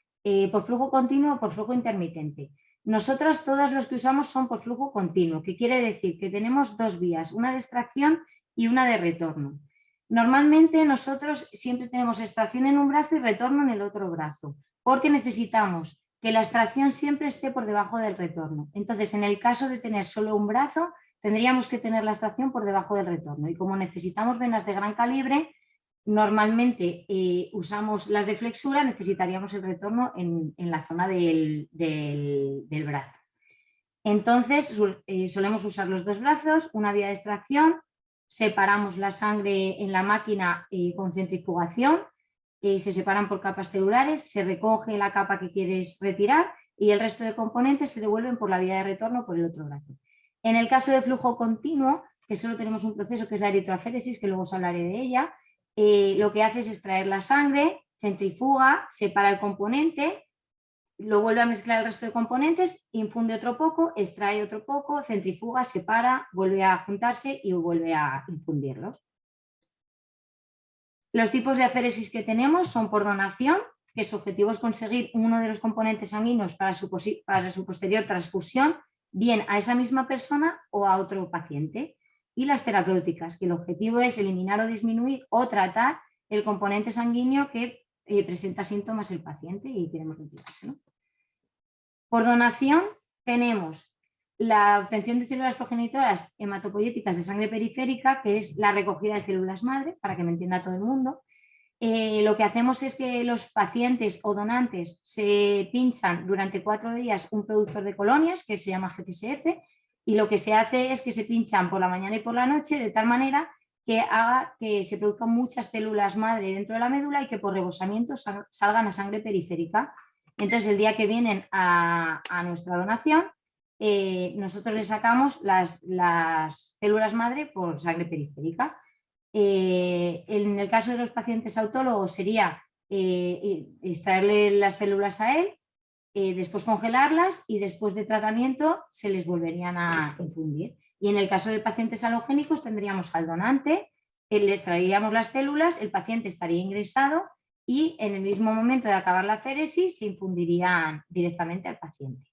por flujo continuo o por flujo intermitente. Nosotras todas los que usamos son por flujo continuo, que quiere decir que tenemos 2 vías, una de extracción y una de retorno. Normalmente nosotros siempre tenemos extracción en un brazo y retorno en el otro brazo, porque necesitamos que la extracción siempre esté por debajo del retorno. Entonces, en el caso de tener solo un brazo, tendríamos que tener la extracción por debajo del retorno. Y como necesitamos venas de gran calibre, normalmente usamos las de flexura, necesitaríamos el retorno en la zona del brazo. Entonces solemos usar los dos brazos, una vía de extracción, separamos la sangre en la máquina con centrifugación, se separan por capas celulares, se recoge la capa que quieres retirar y el resto de componentes se devuelven por la vía de retorno por el otro brazo. En el caso de flujo continuo, que solo tenemos un proceso que es la eritroaféresis, que luego os hablaré de ella, lo que hace es extraer la sangre, centrifuga, separa el componente, lo vuelve a mezclar el resto de componentes, infunde otro poco, extrae otro poco, centrifuga, separa, vuelve a juntarse y vuelve a infundirlos. Los tipos de aféresis que tenemos son por donación, que su objetivo es conseguir uno de los componentes sanguíneos para su posterior transfusión, bien a esa misma persona o a otro paciente. Y las terapéuticas, que el objetivo es eliminar o disminuir o tratar el componente sanguíneo que presenta síntomas el paciente y queremos retirárselo. Por donación tenemos la obtención de células progenitoras hematopoyéticas de sangre periférica, que es la recogida de células madre, para que me entienda todo el mundo. Lo que hacemos es que los pacientes o donantes se pinchan durante 4 días un productor de colonias que se llama GTSF y lo que se hace es que se pinchan por la mañana y por la noche de tal manera que haga que se produzcan muchas células madre dentro de la médula y que por rebosamiento salgan a sangre periférica. Entonces el día que vienen a nuestra donación nosotros les sacamos las células madre por sangre periférica. En el caso de los pacientes autólogos sería extraerle las células a él, después congelarlas y después de tratamiento se les volverían a infundir. Y en el caso de pacientes halogénicos tendríamos al donante, le extraeríamos las células, el paciente estaría ingresado y en el mismo momento de acabar la aféresis se infundirían directamente al paciente.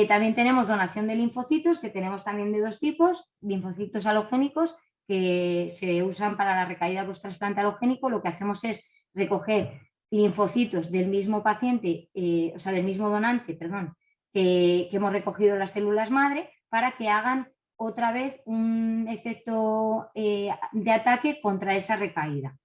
También tenemos donación de linfocitos, que tenemos también de 2 tipos, linfocitos halogénicos que se usan para la recaída post trasplante halogénico. Lo que hacemos es recoger linfocitos del mismo paciente, o sea, del mismo donante, perdón, que hemos recogido las células madre para que hagan otra vez un efecto de ataque contra esa recaída.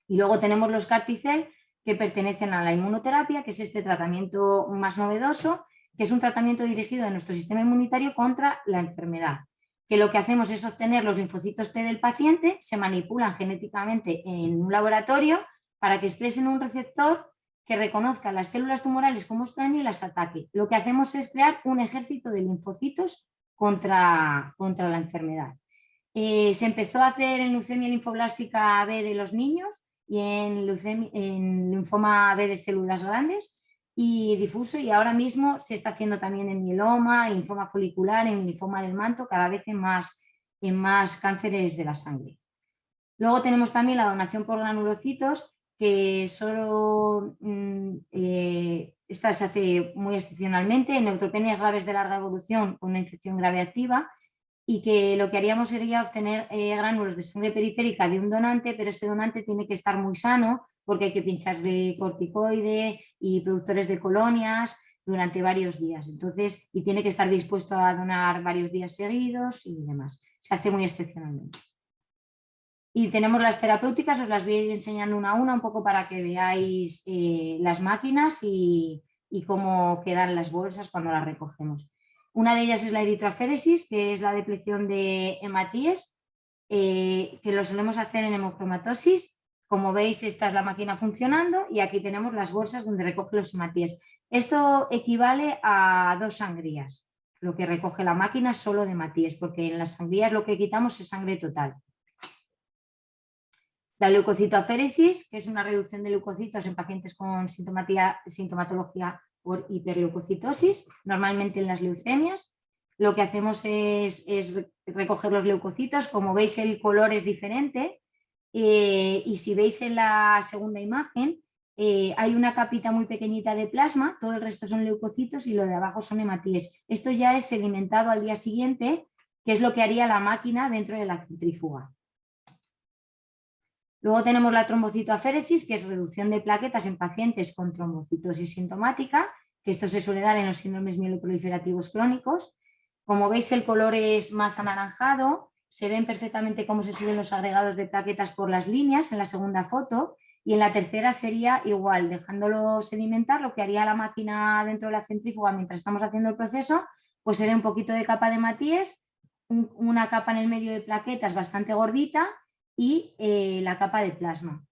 Y luego tenemos los CAR-T-cell que pertenecen a la inmunoterapia, que es este tratamiento más novedoso, que es un tratamiento dirigido a nuestro sistema inmunitario contra la enfermedad. Que lo que hacemos es obtener los linfocitos T del paciente, se manipulan genéticamente en un laboratorio para que expresen un receptor que reconozca las células tumorales como extrañas y las ataque. Lo que hacemos es crear un ejército de linfocitos contra la enfermedad. Se empezó a hacer en leucemia linfoblástica B de los niños y en linfoma B de células grandes y difuso, y ahora mismo se está haciendo también en mieloma, en linfoma folicular, en linfoma del manto, cada vez en más cánceres de la sangre. Luego tenemos también la donación por granulocitos, que solo esta se hace muy excepcionalmente en neutropenias graves de larga evolución con una infección grave activa, y que lo que haríamos sería obtener gránulos de sangre periférica de un donante, pero ese donante tiene que estar muy sano porque hay que pincharle corticoide y productores de colonias durante varios días. Entonces, y tiene que estar dispuesto a donar varios días seguidos y demás. Se hace muy excepcionalmente. Y tenemos las terapéuticas, os las voy a ir enseñando una a una un poco para que veáis las máquinas y cómo quedan las bolsas cuando las recogemos. Una de ellas es la eritroaféresis, que es la depleción de hematíes, que lo solemos hacer en hemocromatosis. Como veis, esta es la máquina funcionando y aquí tenemos las bolsas donde recoge los hematíes. Esto equivale a 2 sangrías, lo que recoge la máquina solo de hematíes, porque en las sangrías lo que quitamos es sangre total. La leucocitoaféresis, que es una reducción de leucocitos en pacientes con sintomatología por hiperleucocitosis, normalmente en las leucemias. Lo que hacemos es recoger los leucocitos. Como veis, el color es diferente y si veis en la segunda imagen hay una capita muy pequeñita de plasma, todo el resto son leucocitos y lo de abajo son hematíes. Esto ya es sedimentado al día siguiente, que es lo que haría la máquina dentro de la centrífuga. Luego tenemos la trombocitoaféresis, que es reducción de plaquetas en pacientes con trombocitosis sintomática, que esto se suele dar en los síndromes mieloproliferativos crónicos. Como veis, el color es más anaranjado, se ven perfectamente cómo se suben los agregados de plaquetas por las líneas en la segunda foto, y en la tercera sería igual, dejándolo sedimentar. Lo que haría la máquina dentro de la centrífuga mientras estamos haciendo el proceso, pues se ve un poquito de capa de matíes, una capa en el medio de plaquetas bastante gordita y la capa de plasma.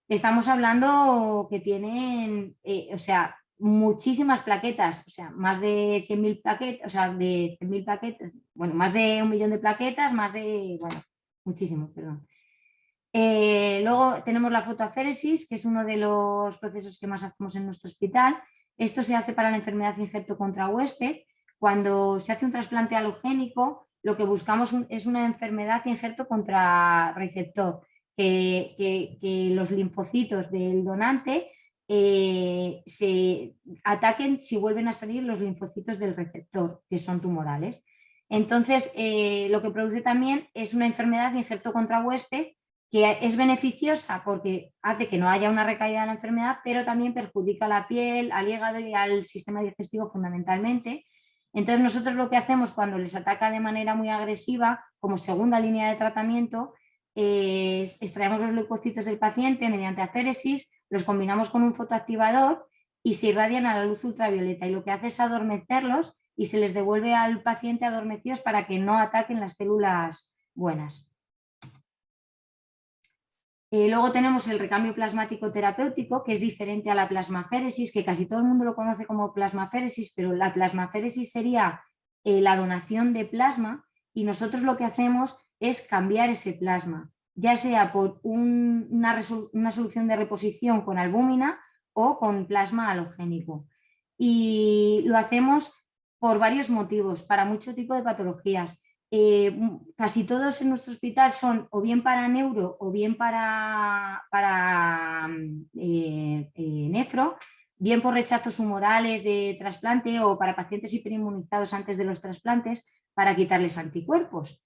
Estamos hablando que tienen, o sea, muchísimas plaquetas, o sea, más de 100.000 plaquetas, o sea, de 100.000 plaquetas, bueno, más de 1 millón de plaquetas, más de, bueno, muchísimo, perdón. Luego tenemos la fotoaféresis, que es uno de los procesos que más hacemos en nuestro hospital. Esto se hace para la enfermedad injerto contra huésped. Cuando se hace un trasplante alogénico, lo que buscamos es una enfermedad injerto contra receptor, que los linfocitos del donante se ataquen si vuelven a salir los linfocitos del receptor, que son tumorales. Entonces, lo que produce también es una enfermedad injerto contra huésped, que es beneficiosa porque hace que no haya una recaída de la enfermedad, pero también perjudica a la piel, al hígado y al sistema digestivo fundamentalmente. Entonces nosotros lo que hacemos cuando les ataca de manera muy agresiva, como segunda línea de tratamiento, es extraemos los leucocitos del paciente mediante aféresis, los combinamos con un fotoactivador y se irradian a la luz ultravioleta, y lo que hace es adormecerlos y se les devuelve al paciente adormecidos para que no ataquen las células buenas. Luego tenemos el recambio plasmático terapéutico, que es diferente a la plasmaféresis, que casi todo el mundo lo conoce como plasmaféresis, pero la plasmaféresis sería la donación de plasma, y nosotros lo que hacemos es cambiar ese plasma, ya sea por una solución de reposición con albúmina o con plasma halogénico. Y lo hacemos por varios motivos, para mucho tipo de patologías. Casi todos en nuestro hospital son o bien para neuro o bien para nefro, bien por rechazos humorales de trasplante o para pacientes hiperinmunizados antes de los trasplantes, para quitarles anticuerpos.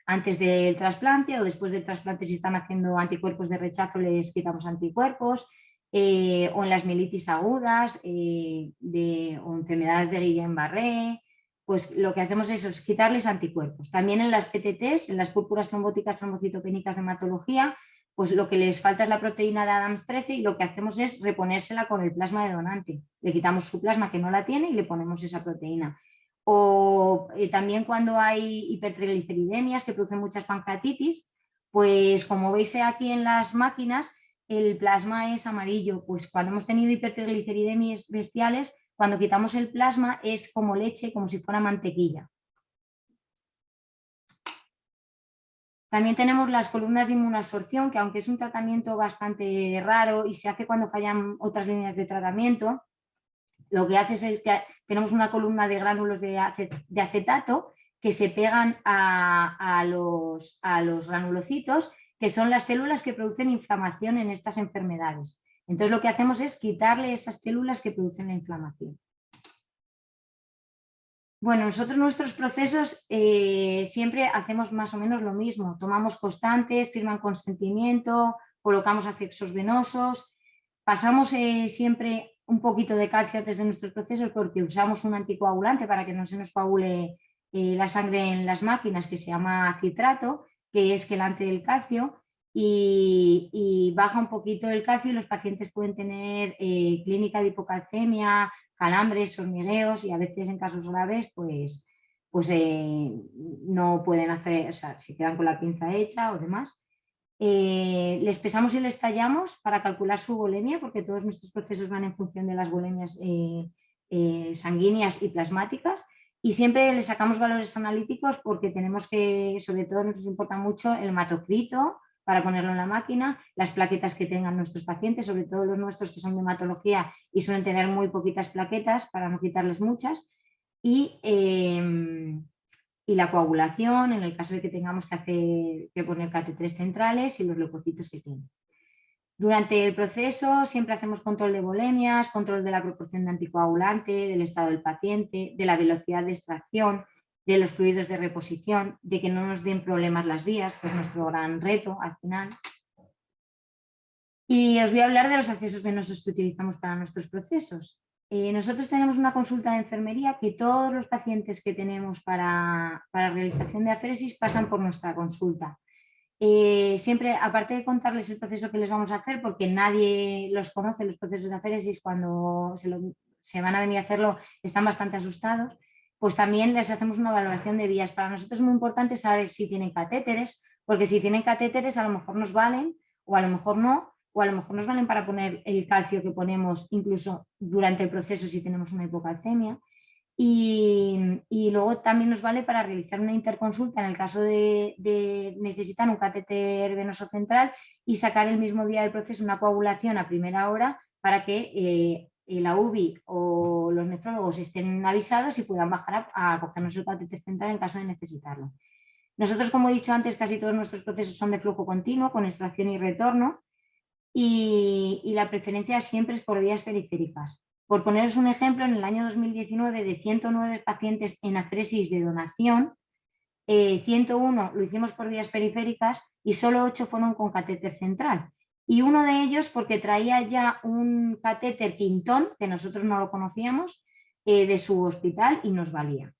Antes del trasplante o después del trasplante, si están haciendo anticuerpos de rechazo, les quitamos anticuerpos. O en las mielitis agudas o enfermedades de Guillain-Barré, pues lo que hacemos es quitarles anticuerpos. También en las PTTs, en las púrpuras trombóticas trombocitopénicas de hematología, pues lo que les falta es la proteína de Adams 13, y lo que hacemos es reponérsela con el plasma de donante. Le quitamos su plasma, que no la tiene, y le ponemos esa proteína. O también cuando hay hipertrigliceridemias que producen muchas pancreatitis, pues como veis aquí en las máquinas, el plasma es amarillo. Pues cuando hemos tenido hipertrigliceridemias bestiales, cuando quitamos el plasma es como leche, como si fuera mantequilla. También tenemos las columnas de inmunoabsorción, que aunque es un tratamiento bastante raro y se hace cuando fallan otras líneas de tratamiento, lo que hace es que tenemos una columna de gránulos de acetato que se pegan a los granulocitos, que son las células que producen inflamación en estas enfermedades. Entonces lo que hacemos es quitarle esas células que producen la inflamación. Bueno, nosotros nuestros procesos siempre hacemos más o menos lo mismo. Tomamos constantes, firman consentimiento, colocamos accesos venosos, pasamos siempre un poquito de calcio antes de nuestros procesos, porque usamos un anticoagulante para que no se nos coagule la sangre en las máquinas, que se llama citrato, que es quelante del calcio, y baja un poquito el calcio y los pacientes pueden tener clínica de hipocalcemia, calambres, hormigueos, y a veces en casos graves pues no pueden hacer, o sea, se quedan con la pinza hecha o demás. Les pesamos y les tallamos para calcular su volemia, porque todos nuestros procesos van en función de las volemias sanguíneas y plasmáticas, y siempre les sacamos valores analíticos porque tenemos que, sobre todo nos importa mucho el hematocrito para ponerlo en la máquina, las plaquetas que tengan nuestros pacientes, sobre todo los nuestros que son de hematología y suelen tener muy poquitas plaquetas para no quitarles muchas, y la coagulación en el caso de que tengamos que poner catéteres centrales, y los leucocitos que tienen. Durante el proceso siempre hacemos control de volemias, control de la proporción de anticoagulante, del estado del paciente, de la velocidad de extracción, de los fluidos de reposición, de que no nos den problemas las vías, que es nuestro gran reto al final. Y os voy a hablar de los accesos venosos que utilizamos para nuestros procesos. Nosotros tenemos una consulta de enfermería que todos los pacientes que tenemos para realización de aféresis pasan por nuestra consulta. Siempre, aparte de contarles el proceso que les vamos a hacer, porque nadie los conoce, los procesos de aféresis, cuando se van a venir a hacerlo están bastante asustados, pues también les hacemos una valoración de vías. Para nosotros es muy importante saber si tienen catéteres, porque si tienen catéteres a lo mejor nos valen o a lo mejor no, o a lo mejor nos valen para poner el calcio que ponemos incluso durante el proceso si tenemos una hipocalcemia. Y luego también nos vale para realizar una interconsulta en el caso de necesitar un catéter venoso central y sacar el mismo día del proceso una coagulación a primera hora para que la UBI o los nefrólogos estén avisados y puedan bajar a cogernos el catéter central en caso de necesitarlo. Nosotros, como he dicho antes, casi todos nuestros procesos son de flujo continuo, con extracción y retorno, y la preferencia siempre es por vías periféricas. Por poneros un ejemplo, en el año 2019, de 109 pacientes en aféresis de donación, 101 lo hicimos por vías periféricas y solo 8 fueron con catéter central. Y uno de ellos porque traía ya un catéter Quintón, que nosotros no lo conocíamos, de su hospital y nos valía.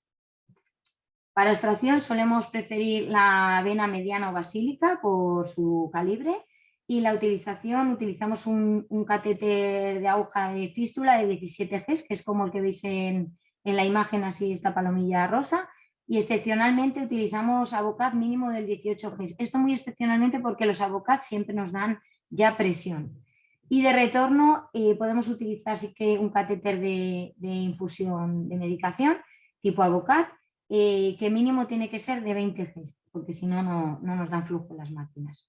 Para extracción solemos preferir la vena mediana o basílica por su calibre, y la utilización, utilizamos un catéter de aguja de fístula de 17 Gs, que es como el que veis en la imagen, así esta palomilla rosa, y excepcionalmente utilizamos Avocat mínimo del 18 Gs. Esto muy excepcionalmente porque los Avocat siempre nos dan ya presión. Y de retorno podemos utilizar sí que un catéter de infusión de medicación tipo Avocat, que mínimo tiene que ser de 20 Gs, porque si no, no nos dan flujo las máquinas.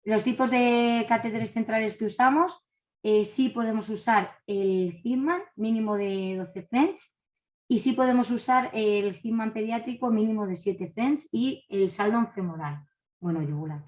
Los tipos de catéteres centrales que usamos, sí podemos usar el Hitman mínimo de 12 French, y sí podemos usar el Hitman pediátrico mínimo de 7 French y el Saldon femoral, bueno, yugular.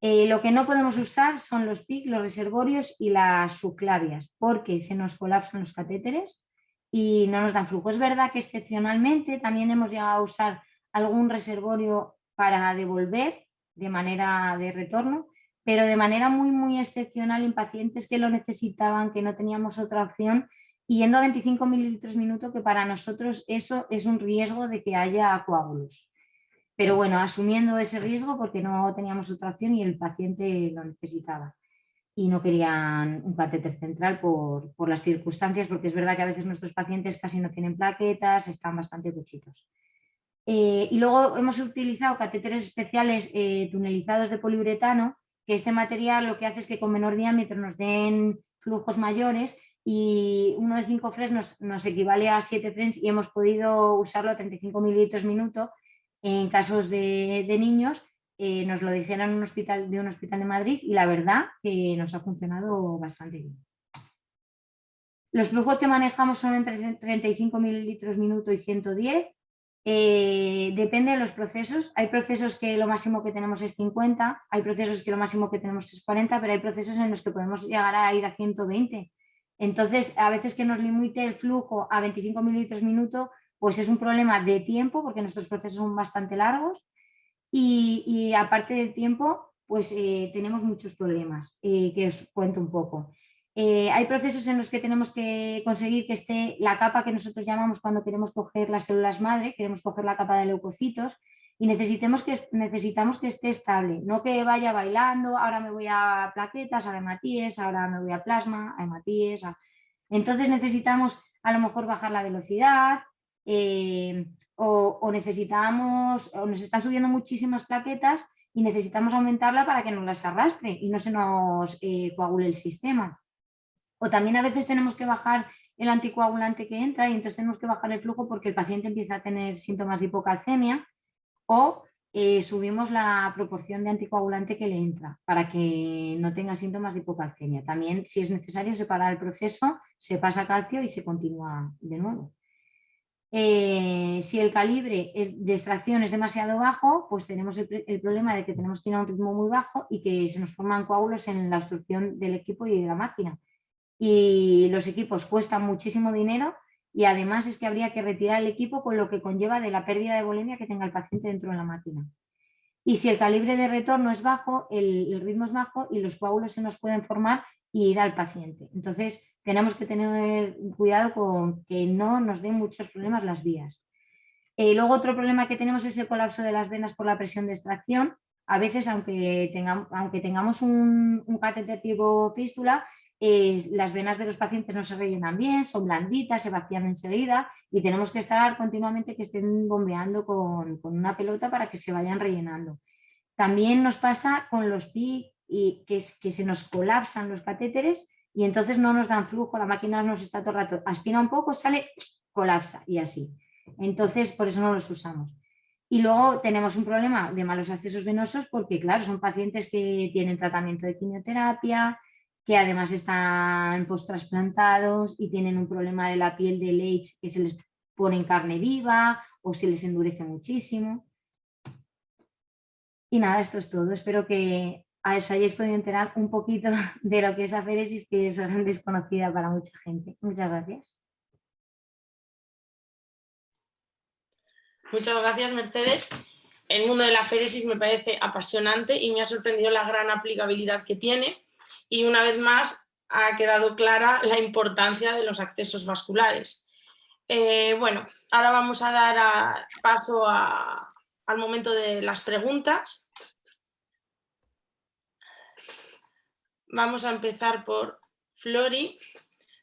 Lo que no podemos usar son los PIC, los reservorios y las subclavias, porque se nos colapsan los catéteres y no nos dan flujo. Es verdad que excepcionalmente también hemos llegado a usar algún reservorio para devolver de manera de retorno, pero de manera muy, muy excepcional en pacientes que lo necesitaban, que no teníamos otra opción, y yendo a 25 mililitros minuto, que para nosotros eso es un riesgo de que haya coágulos. Pero bueno, asumiendo ese riesgo porque no teníamos otra opción y el paciente lo necesitaba. Y no querían un catéter central por las circunstancias, porque es verdad que a veces nuestros pacientes casi no tienen plaquetas, están bastante cuchitos. Y luego hemos utilizado catéteres especiales tunelizados de poliuretano, que este material lo que hace es que con menor diámetro nos den flujos mayores, y uno de 5 French nos equivale a 7 French y hemos podido usarlo a 35 mililitros minuto en casos de niños. Nos lo dijeron en un hospital de Madrid y la verdad que nos ha funcionado bastante bien. Los flujos que manejamos son entre 35 mililitros minuto y 110. Depende de los procesos. Hay procesos que lo máximo que tenemos es 50, hay procesos que lo máximo que tenemos es 40, pero hay procesos en los que podemos llegar a ir a 120. Entonces, a veces que nos limite el flujo a 25 mililitros minuto, pues es un problema de tiempo, porque nuestros procesos son bastante largos, y aparte del tiempo, pues tenemos muchos problemas, que os cuento un poco. Hay procesos en los que tenemos que conseguir que esté la capa que nosotros llamamos cuando queremos coger las células madre, queremos coger la capa de leucocitos, y necesitamos que esté estable, no que vaya bailando, ahora me voy a plaquetas, a hematíes, ahora me voy a plasma, a hematíes. Entonces necesitamos a lo mejor bajar la velocidad, o necesitamos, o nos están subiendo muchísimas plaquetas y necesitamos aumentarla para que nos las arrastre y no se nos coagule el sistema. O también a veces tenemos que bajar el anticoagulante que entra y entonces tenemos que bajar el flujo porque el paciente empieza a tener síntomas de hipocalcemia, o subimos la proporción de anticoagulante que le entra para que no tenga síntomas de hipocalcemia. También, si es necesario separar el proceso, se pasa calcio y se continúa de nuevo. Si el calibre de extracción es demasiado bajo, pues tenemos el problema de que tenemos que ir a un ritmo muy bajo y que se nos forman coágulos en la obstrucción del equipo y de la máquina. Y los equipos cuestan muchísimo dinero, y además es que habría que retirar el equipo, con lo que conlleva de la pérdida de volemia que tenga el paciente dentro de la máquina. Y si el calibre de retorno es bajo, el ritmo es bajo y los coágulos se nos pueden formar y ir al paciente. Entonces tenemos que tener cuidado con que no nos den muchos problemas las vías. Luego otro problema que tenemos es el colapso de las venas por la presión de extracción. A veces, aunque tengamos un catéter tipo fístula, las venas de los pacientes no se rellenan bien, son blanditas, se vacían enseguida y tenemos que estar continuamente que estén bombeando con una pelota para que se vayan rellenando. También nos pasa con los PIC y que se nos colapsan los catéteres y entonces no nos dan flujo, la máquina nos está todo el rato, aspira un poco, sale, colapsa y así. Entonces, por eso no los usamos. Y luego tenemos un problema de malos accesos venosos porque, claro, son pacientes que tienen tratamiento de quimioterapia, que además están post-trasplantados y tienen un problema de la piel de Leitch que se les pone en carne viva o se les endurece muchísimo. Y nada, esto es todo. Espero que os hayáis podido enterar un poquito de lo que es aféresis, que es gran desconocida para mucha gente. Muchas gracias. Muchas gracias, Mercedes. El mundo de la aféresis me parece apasionante y me ha sorprendido la gran aplicabilidad que tiene. Y una vez más ha quedado clara la importancia de los accesos vasculares. Bueno, ahora vamos a dar paso al momento de las preguntas. Vamos a empezar por Flori.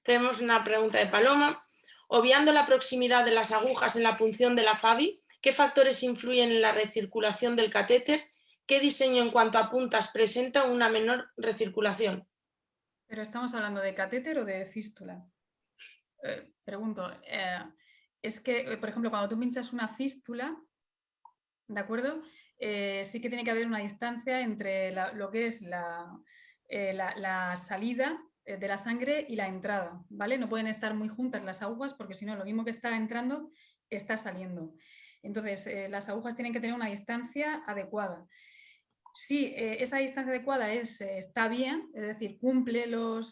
Tenemos una pregunta de Paloma. Obviando la proximidad de las agujas en la punción de la FABI, ¿qué factores influyen en la recirculación del catéter? ¿Qué diseño en cuanto a puntas presenta una menor recirculación? ¿Pero estamos hablando de catéter o de fístula? Pregunto, es que, por ejemplo, cuando tú pinchas una fístula, ¿de acuerdo? Sí que tiene que haber una distancia entre lo que es la salida de la sangre y la entrada, ¿vale? No pueden estar muy juntas las agujas porque si no, lo mismo que está entrando, está saliendo. Entonces, las agujas tienen que tener una distancia adecuada. Si esa distancia adecuada está bien, es decir, cumple lo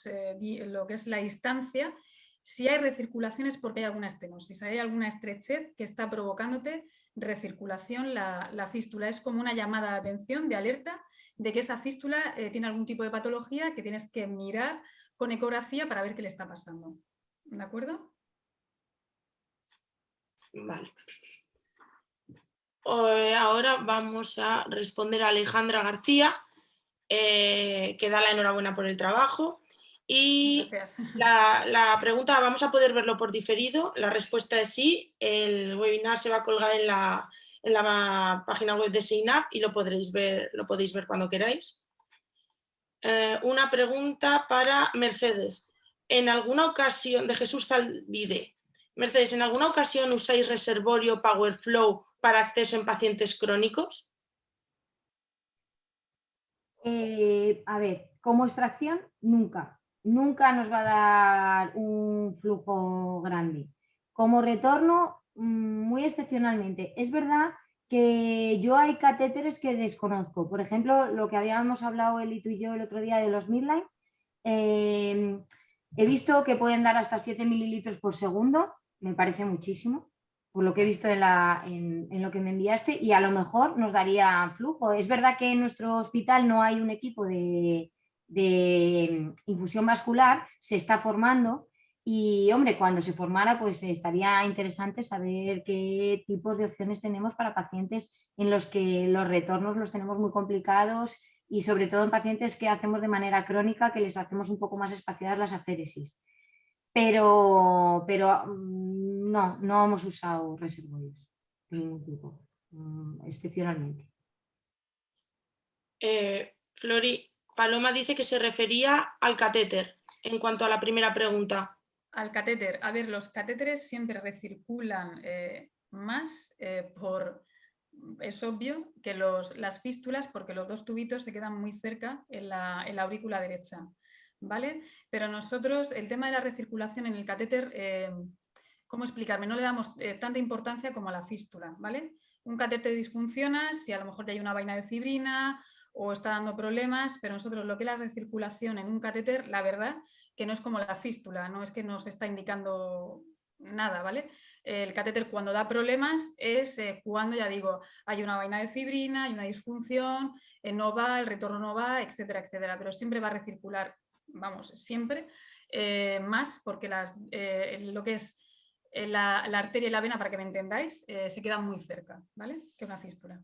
que es la distancia, si hay recirculación es porque hay alguna estenosis, hay alguna estrechez que está provocándote recirculación la fístula. Es como una llamada de atención, de alerta, de que esa fístula tiene algún tipo de patología que tienes que mirar con ecografía para ver qué le está pasando. ¿De acuerdo? Vale. Ahora vamos a responder a Alejandra García, que da la enhorabuena por el trabajo. Y la pregunta, ¿vamos a poder verlo por diferido? La respuesta es sí. El webinar se va a colgar en la página web de SIGNAP y lo podéis ver cuando queráis. Una pregunta para Mercedes. En alguna ocasión, de Jesús Zalvide. Mercedes, ¿en alguna ocasión usáis reservorio PowerFlow para acceso en pacientes crónicos? A ver, como extracción, nunca. Nunca nos va a dar un flujo grande. Como retorno, muy excepcionalmente. Es verdad que yo hay catéteres que desconozco. Por ejemplo, lo que habíamos hablado Eli, tú y yo el otro día de los midline. He visto que pueden dar hasta 7 mililitros por segundo. Me parece muchísimo, por lo que he visto en lo que me enviaste, y a lo mejor nos daría flujo. Es verdad que en nuestro hospital no hay un equipo de infusión vascular, se está formando y, hombre, cuando se formara, pues estaría interesante saber qué tipos de opciones tenemos para pacientes en los que los retornos los tenemos muy complicados y sobre todo en pacientes que hacemos de manera crónica, que les hacemos un poco más espaciadas las aféresis. Pero no hemos usado reservorios de ningún tipo, excepcionalmente. Flori, Paloma dice que se refería al catéter en cuanto a la primera pregunta. Al catéter. A ver, los catéteres siempre recirculan más es obvio que las fístulas, porque los dos tubitos se quedan muy cerca en la aurícula derecha, ¿vale? Pero nosotros, el tema de la recirculación en el catéter, ¿cómo explicarme? No le damos tanta importancia como a la fístula, ¿vale? Un catéter disfunciona si a lo mejor ya hay una vaina de fibrina o está dando problemas, pero nosotros lo que es la recirculación en un catéter, la verdad que no es como la fístula, no es que nos está indicando nada, ¿vale? El catéter cuando da problemas es cuando, ya digo, hay una vaina de fibrina, hay una disfunción, no va, el retorno no va, etcétera, etcétera, pero siempre va a recircular, vamos, siempre más porque lo que es la arteria y la vena, para que me entendáis, se quedan muy cerca, ¿vale? Que una fístula.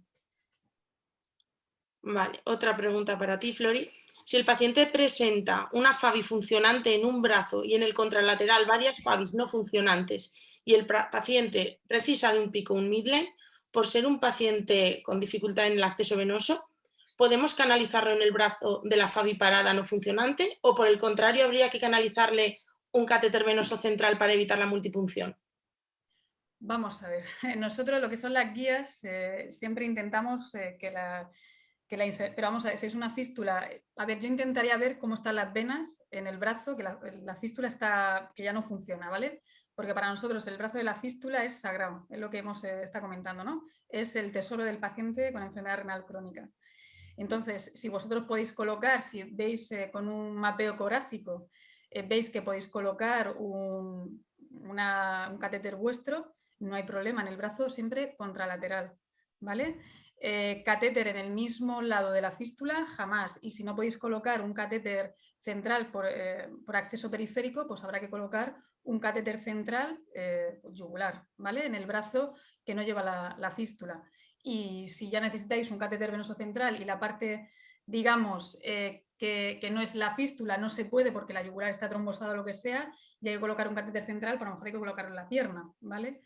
Vale, otra pregunta para ti, Flori. Si el paciente presenta una FABI funcionante en un brazo y en el contralateral varias FABIs no funcionantes y el paciente precisa de un pico, un midline, por ser un paciente con dificultad en el acceso venoso, ¿podemos canalizarlo en el brazo de la FABI parada no funcionante o por el contrario habría que canalizarle un catéter venoso central para evitar la multipunción? Vamos a ver, nosotros lo que son las guías siempre intentamos pero vamos a ver, si es una fístula, a ver, yo intentaría ver cómo están las venas en el brazo, que la fístula que ya no funciona, ¿vale? Porque para nosotros el brazo de la fístula es sagrado, es lo que hemos está comentando, ¿no? Es el tesoro del paciente con enfermedad renal crónica. Entonces, si vosotros podéis colocar, si veis con un mapeo ecográfico, veis que podéis colocar un catéter vuestro, no hay problema, en el brazo siempre contralateral, ¿vale? Catéter en el mismo lado de la fístula, jamás. Y si no podéis colocar un catéter central por acceso periférico, pues habrá que colocar un catéter central yugular, ¿vale? En el brazo que no lleva la fístula. Y si ya necesitáis un catéter venoso central y la parte, digamos, que no es la fístula, no se puede porque la yugular está trombosada o lo que sea, y hay que colocar un catéter central, pero a lo mejor hay que colocarlo en la pierna, ¿vale?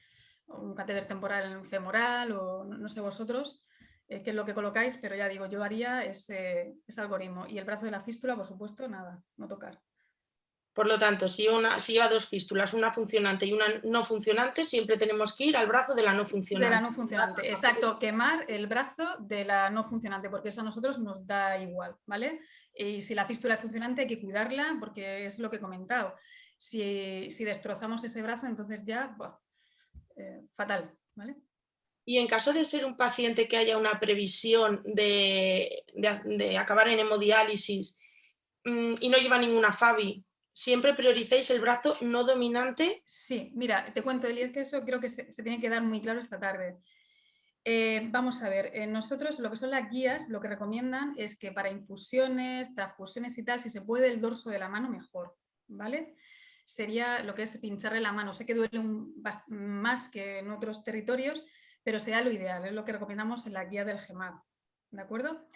O un catéter temporal femoral o no sé vosotros qué es lo que colocáis, pero ya digo, yo haría ese algoritmo. Y el brazo de la fístula, por supuesto, nada, no tocar. Por lo tanto, si lleva dos fístulas, una funcionante y una no funcionante, siempre tenemos que ir al brazo de la no funcionante. De la no funcionante, exacto, quemar el brazo de la no funcionante, porque eso a nosotros nos da igual, ¿vale? Y si la fístula es funcionante hay que cuidarla, porque es lo que he comentado. Si destrozamos ese brazo, entonces ya, fatal, ¿vale? Y en caso de ser un paciente que haya una previsión de acabar en hemodiálisis y no lleva ninguna FABI, ¿siempre prioricéis el brazo no dominante? Sí, mira, te cuento, Eli, es que eso creo que se tiene que dar muy claro esta tarde. Vamos a ver, nosotros lo que son las guías, lo que recomiendan es que para infusiones, transfusiones y tal, si se puede el dorso de la mano, mejor, ¿vale? Sería lo que es pincharle la mano. Sé que duele más que en otros territorios, pero sería lo ideal, es lo que recomendamos en la guía del GEMAP, ¿de acuerdo?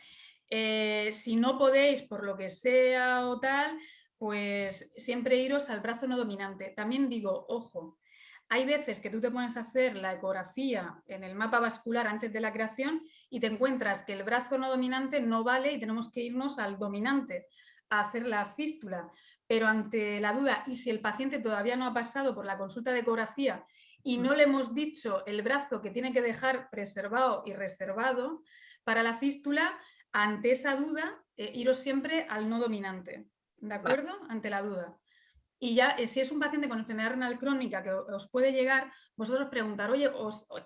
Si no podéis, por lo que sea o tal, pues siempre iros al brazo no dominante. También digo, ojo, hay veces que tú te pones a hacer la ecografía en el mapa vascular antes de la creación y te encuentras que el brazo no dominante no vale y tenemos que irnos al dominante a hacer la fístula. Pero ante la duda, y si el paciente todavía no ha pasado por la consulta de ecografía y no le hemos dicho el brazo que tiene que dejar preservado y reservado para la fístula, ante esa duda, iros siempre al no dominante, ¿de acuerdo? Ante la duda. Y ya, si es un paciente con enfermedad renal crónica que os puede llegar, vosotros preguntar, oye,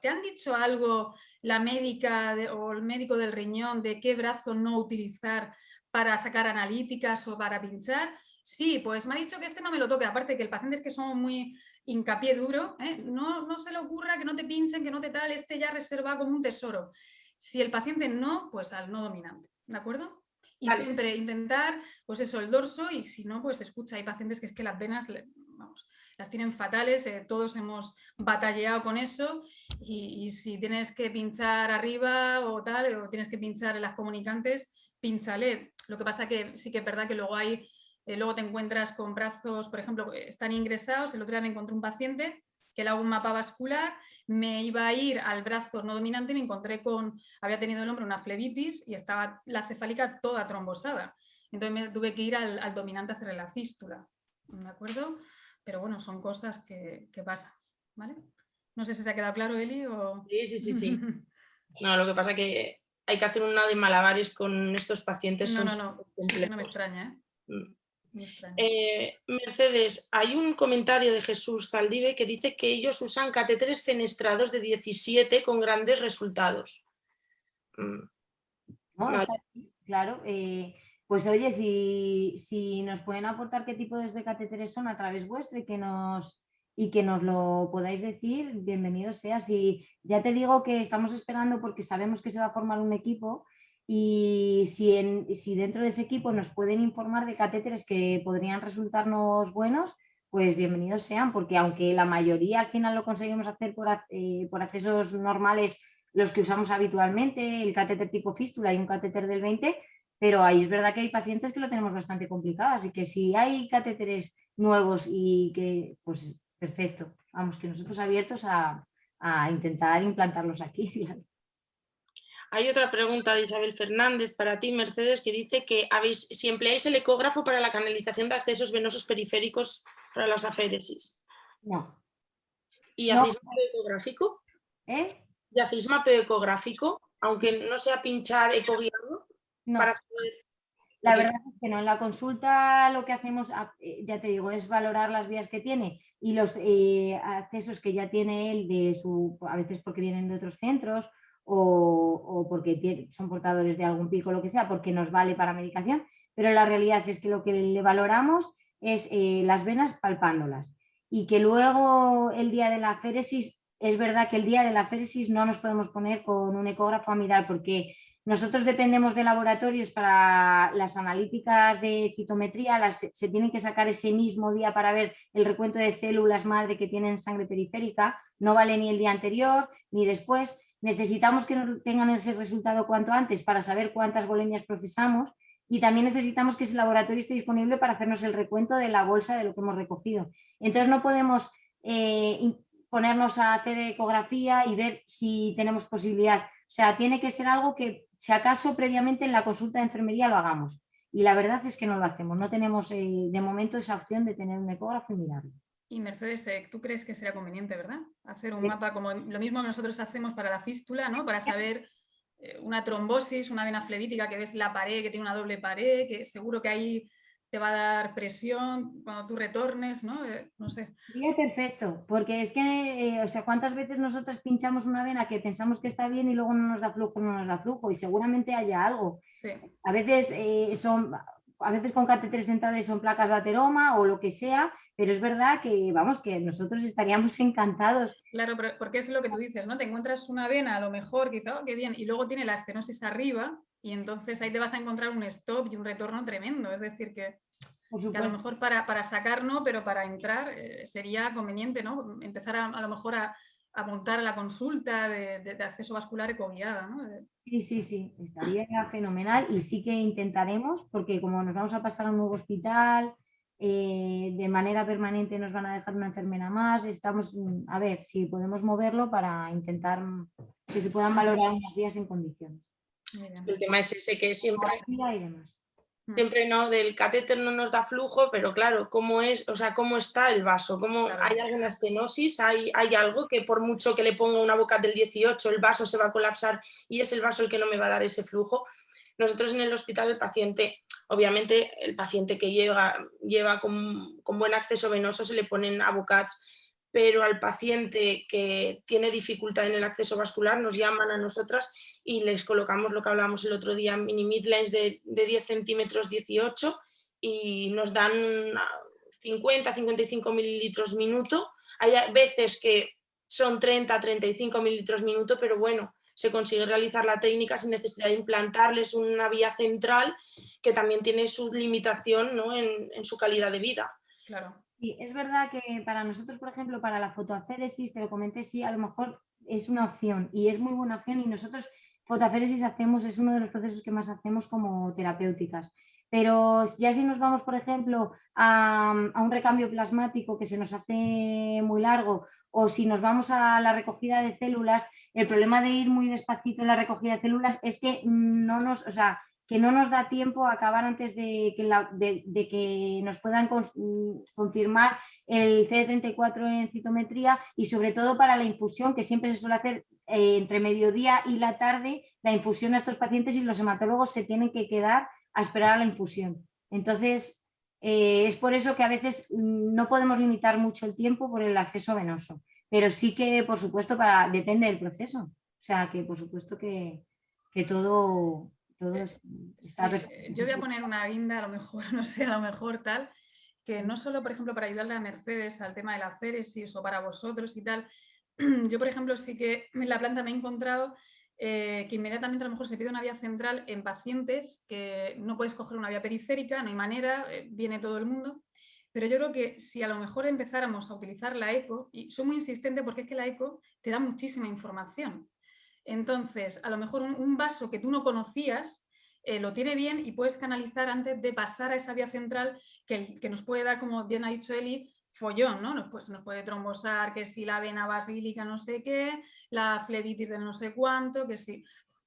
¿te han dicho algo la médica o el médico del riñón de qué brazo no utilizar para sacar analíticas o para pinchar? Sí, pues me ha dicho que este no me lo toque. Aparte que el paciente es que somos muy hincapié duro, no se le ocurra que no te pinchen, que no te tal, este ya reserva como un tesoro. Si el paciente no, pues al no dominante, ¿de acuerdo? Y vale. Siempre intentar, pues eso, el dorso, y si no, pues escucha, hay pacientes que es que las venas, vamos, las tienen fatales, todos hemos batallado con eso, y si tienes que pinchar arriba o tal, o tienes que pinchar en las comunicantes, pínchale. Lo que pasa que sí que es verdad que luego luego te encuentras con brazos, por ejemplo, están ingresados. El otro día me encontré un paciente que le hago un mapa vascular, me iba a ir al brazo no dominante y me encontré había tenido el hombre una flebitis y estaba la cefálica toda trombosada. Entonces me tuve que ir al dominante a hacerle la fístula, ¿de acuerdo? Pero bueno, son cosas que pasan, ¿vale? No sé si se ha quedado claro, Eli, o... Sí. No, lo que pasa es que hay que hacer una de malabares con estos pacientes. No, sí, no me extraña, Mercedes, hay un comentario de Jesús Zaldive que dice que ellos usan catéteres fenestrados de 17 con grandes resultados. Vale. Claro, pues oye, si nos pueden aportar qué tipo de catéteres son a través vuestro y que nos lo podáis decir, bienvenido sea. Si ya te digo que estamos esperando porque sabemos que se va a formar un equipo y si dentro de ese equipo nos pueden informar de catéteres que podrían resultarnos buenos, pues bienvenidos sean, porque aunque la mayoría al final lo conseguimos hacer por accesos normales, los que usamos habitualmente, el catéter tipo fístula y un catéter del 20, pero ahí es verdad que hay pacientes que lo tenemos bastante complicado, así que si hay catéteres nuevos y que, pues perfecto, vamos, que nosotros abiertos a intentar implantarlos aquí. Hay otra pregunta de Isabel Fernández para ti, Mercedes, que dice que si empleáis el ecógrafo para la canalización de accesos venosos periféricos para las aféresis. No. ¿Y No. hacéis mapeo ecográfico? ¿Y hacéis mapeo ecográfico? Aunque no sea pinchar ecoguiado, no. Para saber... La verdad es que no, en la consulta lo que hacemos, ya te digo, es valorar las vías que tiene y los accesos que ya tiene él a veces porque vienen de otros centros o porque son portadores de algún pico, lo que sea, porque nos vale para medicación, pero la realidad es que lo que le valoramos es las venas palpándolas y que luego el día de la aféresis, es verdad que el día de la aféresis no nos podemos poner con un ecógrafo a mirar porque nosotros dependemos de laboratorios para las analíticas de citometría, se tienen que sacar ese mismo día para ver el recuento de células madre que tienen sangre periférica, no vale ni el día anterior ni después. Necesitamos que tengan ese resultado cuanto antes para saber cuántas volemias procesamos y también necesitamos que ese laboratorio esté disponible para hacernos el recuento de la bolsa de lo que hemos recogido. Entonces no podemos ponernos a hacer ecografía y ver si tenemos posibilidad. O sea, tiene que ser algo que, si acaso, previamente en la consulta de enfermería lo hagamos. Y la verdad es que no lo hacemos. No tenemos de momento esa opción de tener un ecógrafo y mirarlo. Y Mercedes, tú crees que sería conveniente, ¿verdad? Hacer un mapa como lo mismo que nosotros hacemos para la fístula, ¿no? Para saber una trombosis, una vena flevítica, que ves la pared, que tiene una doble pared, que seguro que ahí te va a dar presión cuando tú retornes, ¿no? No sé. Sería perfecto, porque es que, o sea, ¿cuántas veces nosotros pinchamos una vena que pensamos que está bien y luego no nos da flujo, y seguramente haya algo? Sí. A veces a veces con catéteres centrales son placas de ateroma o lo que sea, pero es verdad que, vamos, que nosotros estaríamos encantados. Claro, porque es lo que tú dices, ¿no? Te encuentras una vena, a lo mejor, quizá, oh, qué bien, y luego tiene la estenosis arriba, y entonces ahí te vas a encontrar un stop y un retorno tremendo. Es decir, que a lo mejor para sacar no, pero para entrar sería conveniente, ¿no? Empezar a lo mejor a montar la consulta de acceso vascular ecoguiada, ¿no? Sí, estaría fenomenal y sí que intentaremos, porque como nos vamos a pasar a un nuevo hospital, de manera permanente nos van a dejar una enfermera más, estamos a ver si podemos moverlo para intentar que se puedan valorar unos días en condiciones. El tema es ese, que siempre no, del catéter no nos da flujo, pero claro, ¿cómo es? O sea, ¿cómo está el vaso? Claro. ¿Hay alguna estenosis? ¿Hay algo que por mucho que le ponga una boca del 18, el vaso se va a colapsar y es el vaso el que no me va a dar ese flujo? Nosotros en el hospital, el paciente, obviamente el paciente que lleva con buen acceso venoso se le ponen abocats, pero al paciente que tiene dificultad en el acceso vascular nos llaman a nosotras y les colocamos lo que hablábamos el otro día, mini midlines de 10 centímetros 18 y nos dan 50-55 mililitros minuto. Hay veces que son 30-35 mililitros minuto, pero bueno, se consigue realizar la técnica sin necesidad de implantarles una vía central que también tiene su limitación, ¿no? en su calidad de vida. Claro. Sí, es verdad que para nosotros, por ejemplo, para la fotoaféresis, te lo comenté, sí, a lo mejor es una opción y es muy buena opción y nosotros fotoaféresis es uno de los procesos que más hacemos como terapéuticas. Pero ya si nos vamos, por ejemplo, a un recambio plasmático que se nos hace muy largo o si nos vamos a la recogida de células, el problema de ir muy despacito en la recogida de células es que que no nos da tiempo a acabar antes de que nos puedan confirmar el CD34 en citometría y sobre todo para la infusión, que siempre se suele hacer entre mediodía y la tarde, la infusión a estos pacientes y los hematólogos se tienen que quedar a esperar a la infusión. Entonces, es por eso que a veces no podemos limitar mucho el tiempo por el acceso venoso, pero sí que, por supuesto, depende del proceso. O sea, que por supuesto que todo... Yo voy a poner una guinda, a lo mejor, no sé, a lo mejor tal, que no solo, por ejemplo, para ayudarle a Mercedes al tema de la aféresis o para vosotros y tal, yo, por ejemplo, sí que en la planta me he encontrado que inmediatamente a lo mejor se pide una vía central en pacientes que no puedes coger una vía periférica, no hay manera, viene todo el mundo. Pero yo creo que si a lo mejor empezáramos a utilizar la eco, y soy muy insistente porque es que la eco te da muchísima información. Entonces, a lo mejor un vaso que tú no conocías lo tiene bien y puedes canalizar antes de pasar a esa vía central que nos puede dar, como bien ha dicho Eli, follón, ¿no? Nos puede trombosar, que si la vena basílica no sé qué, la flebitis de no sé cuánto, que sí.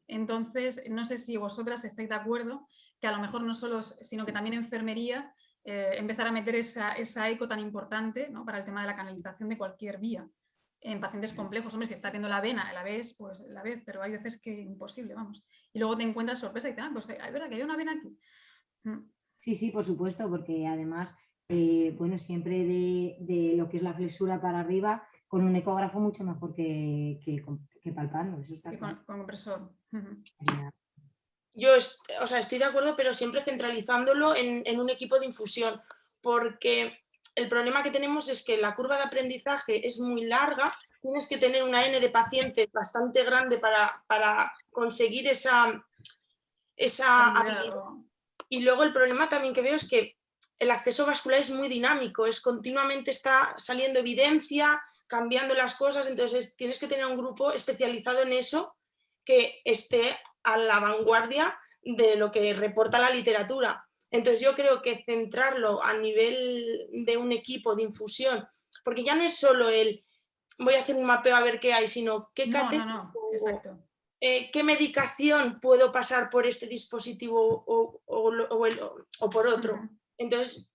Entonces, no sé si vosotras estáis de acuerdo que a lo mejor no solo, sino que también enfermería, empezar a meter esa eco tan importante, ¿no? Para el tema de la canalización de cualquier vía. En pacientes complejos, hombre, si estás viendo la vena, la ves, pues la ves, pero hay veces que imposible, vamos. Y luego te encuentras sorpresa y dices, pues es verdad que hay una vena aquí. Sí, sí, por supuesto, porque además, bueno, siempre de lo que es la flexura para arriba, con un ecógrafo mucho mejor que palpando, eso está claro. Con compresor. Yo o sea, estoy de acuerdo, pero siempre centralizándolo en un equipo de infusión, porque el problema que tenemos es que la curva de aprendizaje es muy larga, tienes que tener una N de pacientes bastante grande para conseguir esa habilidad. Y luego el problema también que veo es que el acceso vascular es muy dinámico, continuamente está saliendo evidencia, cambiando las cosas, entonces tienes que tener un grupo especializado en eso que esté a la vanguardia de lo que reporta la literatura. Entonces yo creo que centrarlo a nivel de un equipo de infusión, porque ya no es solo el voy a hacer un mapeo a ver qué hay, sino qué exacto. ¿Qué medicación puedo pasar por este dispositivo o por otro? Entonces,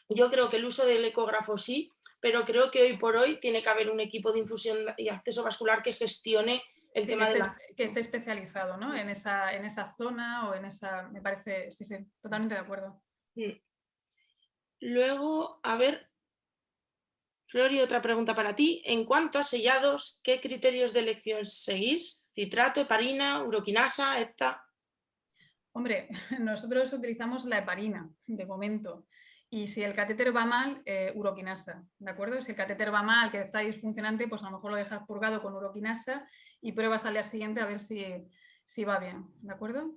yo creo que el uso del ecógrafo sí, pero creo que hoy por hoy tiene que haber un equipo de infusión y acceso vascular que gestione el tema que esté especializado, ¿no? En esa zona o en esa... Me parece, sí, totalmente de acuerdo. Luego, a ver, Flori, otra pregunta para ti. En cuanto a sellados, ¿qué criterios de elección seguís? ¿Citrato, heparina, uroquinasa, ETA? Hombre, nosotros utilizamos la heparina, de momento. Y si el catéter va mal, uroquinasa, ¿de acuerdo? Si el catéter va mal, que está disfuncionante, pues a lo mejor lo dejas purgado con uroquinasa y pruebas al día siguiente a ver si va bien, ¿de acuerdo?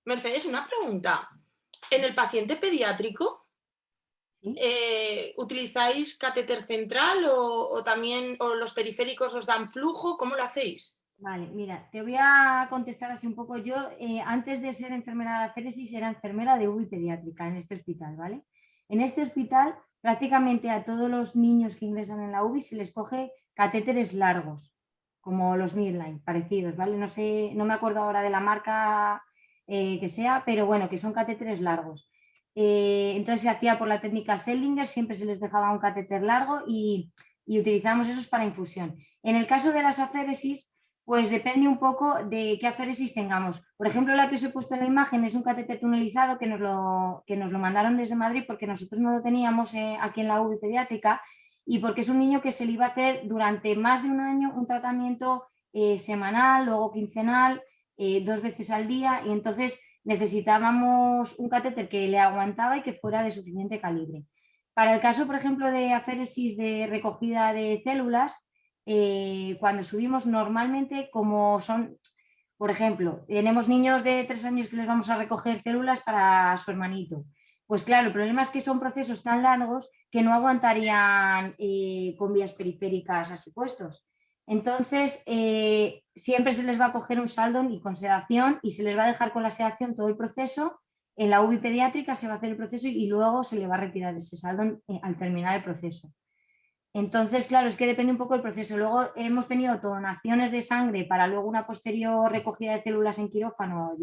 Mercedes, una pregunta. ¿En el paciente pediátrico utilizáis catéter central o también los periféricos os dan flujo? ¿Cómo lo hacéis? Vale, mira, te voy a contestar así un poco. Yo, antes de ser enfermera de aféresis, era enfermera de UBI pediátrica en este hospital, ¿vale? En este hospital, prácticamente a todos los niños que ingresan en la UBI se les coge catéteres largos, como los Midline, parecidos, ¿vale? No sé, no me acuerdo ahora de la marca que sea, pero bueno, que son catéteres largos. Entonces se hacía por la técnica Seldinger, siempre se les dejaba un catéter largo y utilizamos esos para infusión. En el caso de las aféresis, pues depende un poco de qué aféresis tengamos. Por ejemplo, la que os he puesto en la imagen es un catéter tunelizado que nos lo mandaron desde Madrid porque nosotros no lo teníamos aquí en la UBI pediátrica y porque es un niño que se le iba a hacer durante más de un año un tratamiento semanal, luego quincenal, 2 veces al día, y entonces necesitábamos un catéter que le aguantaba y que fuera de suficiente calibre. Para el caso, por ejemplo, de aféresis de recogida de células, cuando subimos normalmente, como son, por ejemplo, tenemos niños de 3 años que les vamos a recoger células para su hermanito. Pues claro, el problema es que son procesos tan largos que no aguantarían con vías periféricas así puestos. Entonces, siempre se les va a coger un Saldon y con sedación y se les va a dejar con la sedación todo el proceso. En la UBI pediátrica se va a hacer el proceso y luego se le va a retirar ese Saldon al terminar el proceso. Entonces, claro, es que depende un poco del proceso. Luego hemos tenido donaciones de sangre para luego una posterior recogida de células en quirófano a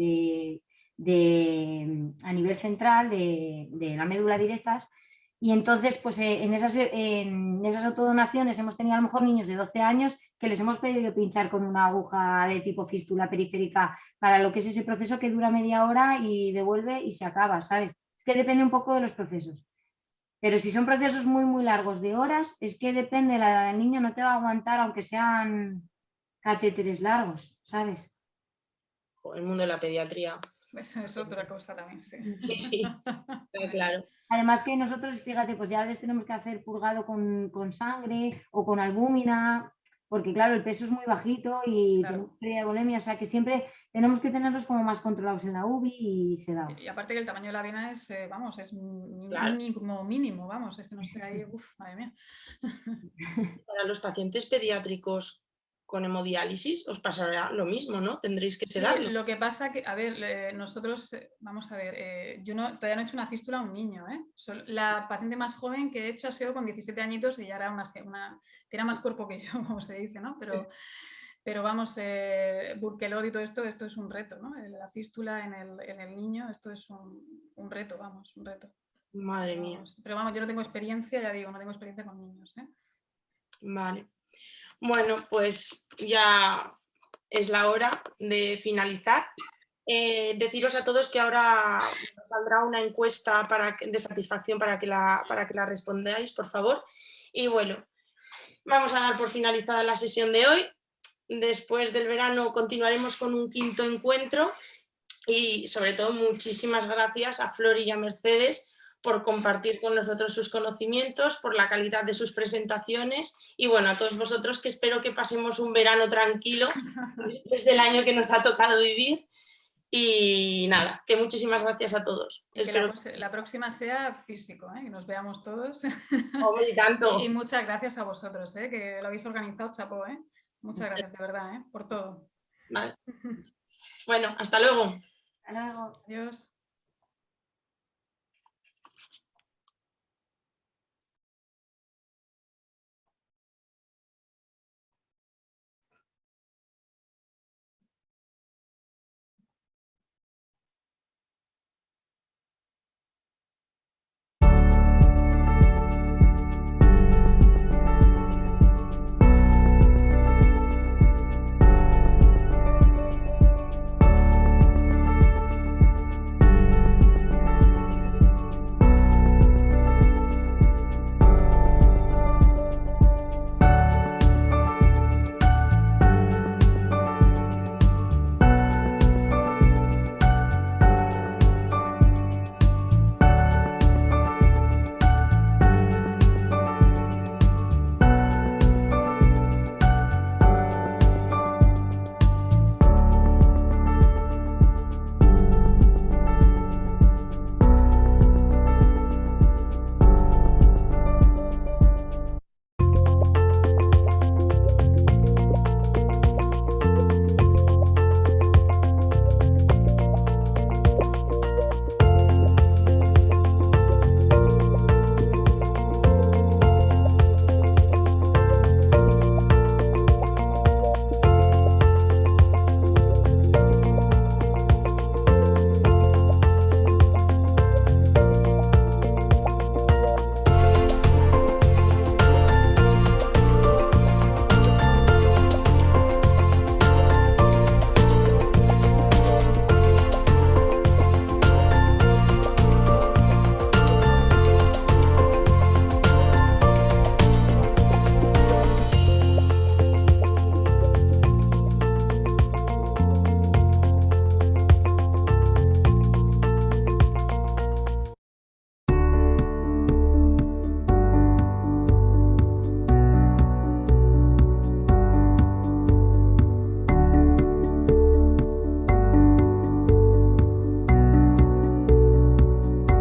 nivel central de la médula directas. Y entonces, pues en esas autodonaciones hemos tenido a lo mejor niños de 12 años que les hemos pedido pinchar con una aguja de tipo fístula periférica para lo que es ese proceso que dura media hora y devuelve y se acaba, ¿sabes? Es que depende un poco de los procesos. Pero si son procesos muy, muy largos de horas, es que depende de la edad del niño, no te va a aguantar aunque sean catéteres largos, ¿sabes? El mundo de la pediatría. Eso es otra cosa también, sí. Sí, sí, está claro. Además que nosotros, fíjate, pues ya les tenemos que hacer purgado con sangre o con albúmina. porque claro, el peso es muy bajito y Claro. tenemos pérdida de volemia, o sea que siempre tenemos que tenerlos como más controlados en la UBI y sedados. Y aparte que el tamaño de la vena es, vamos, es Claro. mínimo, vamos, es que no sé, ahí, uf, madre mía. Para los pacientes pediátricos con hemodiálisis os pasará lo mismo, ¿no? Tendréis que Sí, sedarlo. lo que pasa que, a ver, nosotros, vamos a ver, yo todavía no he hecho una fístula a un niño, ¿eh? La paciente más joven que he hecho ha sido con 17 añitos y ya era tiene más cuerpo que yo, como se dice, ¿no? Pero vamos, Burkelot y todo esto es un reto, ¿no? La fístula en el niño, esto es un reto, vamos, un reto. Madre mía. Pero vamos, yo no tengo experiencia, ya digo, no tengo experiencia con niños, ¿eh? Vale. Bueno, pues ya es la hora de finalizar. Deciros a todos que ahora saldrá una encuesta de satisfacción para que la respondáis, por favor. Y bueno, vamos a dar por finalizada la sesión de hoy. Después del verano continuaremos con un quinto encuentro y sobre todo muchísimas gracias a Flor y a Mercedes por compartir con nosotros sus conocimientos, por la calidad de sus presentaciones y bueno, a todos vosotros que espero que pasemos un verano tranquilo después del año que nos ha tocado vivir y nada, que muchísimas gracias a todos. Y que la próxima sea físico, ¿eh? Que nos veamos todos. Y tanto. Y muchas gracias a vosotros, ¿eh? Que lo habéis organizado, chapó, ¿eh? Muchas gracias, de verdad, ¿eh? Por todo. Vale. Bueno, hasta luego. Hasta luego. Adiós.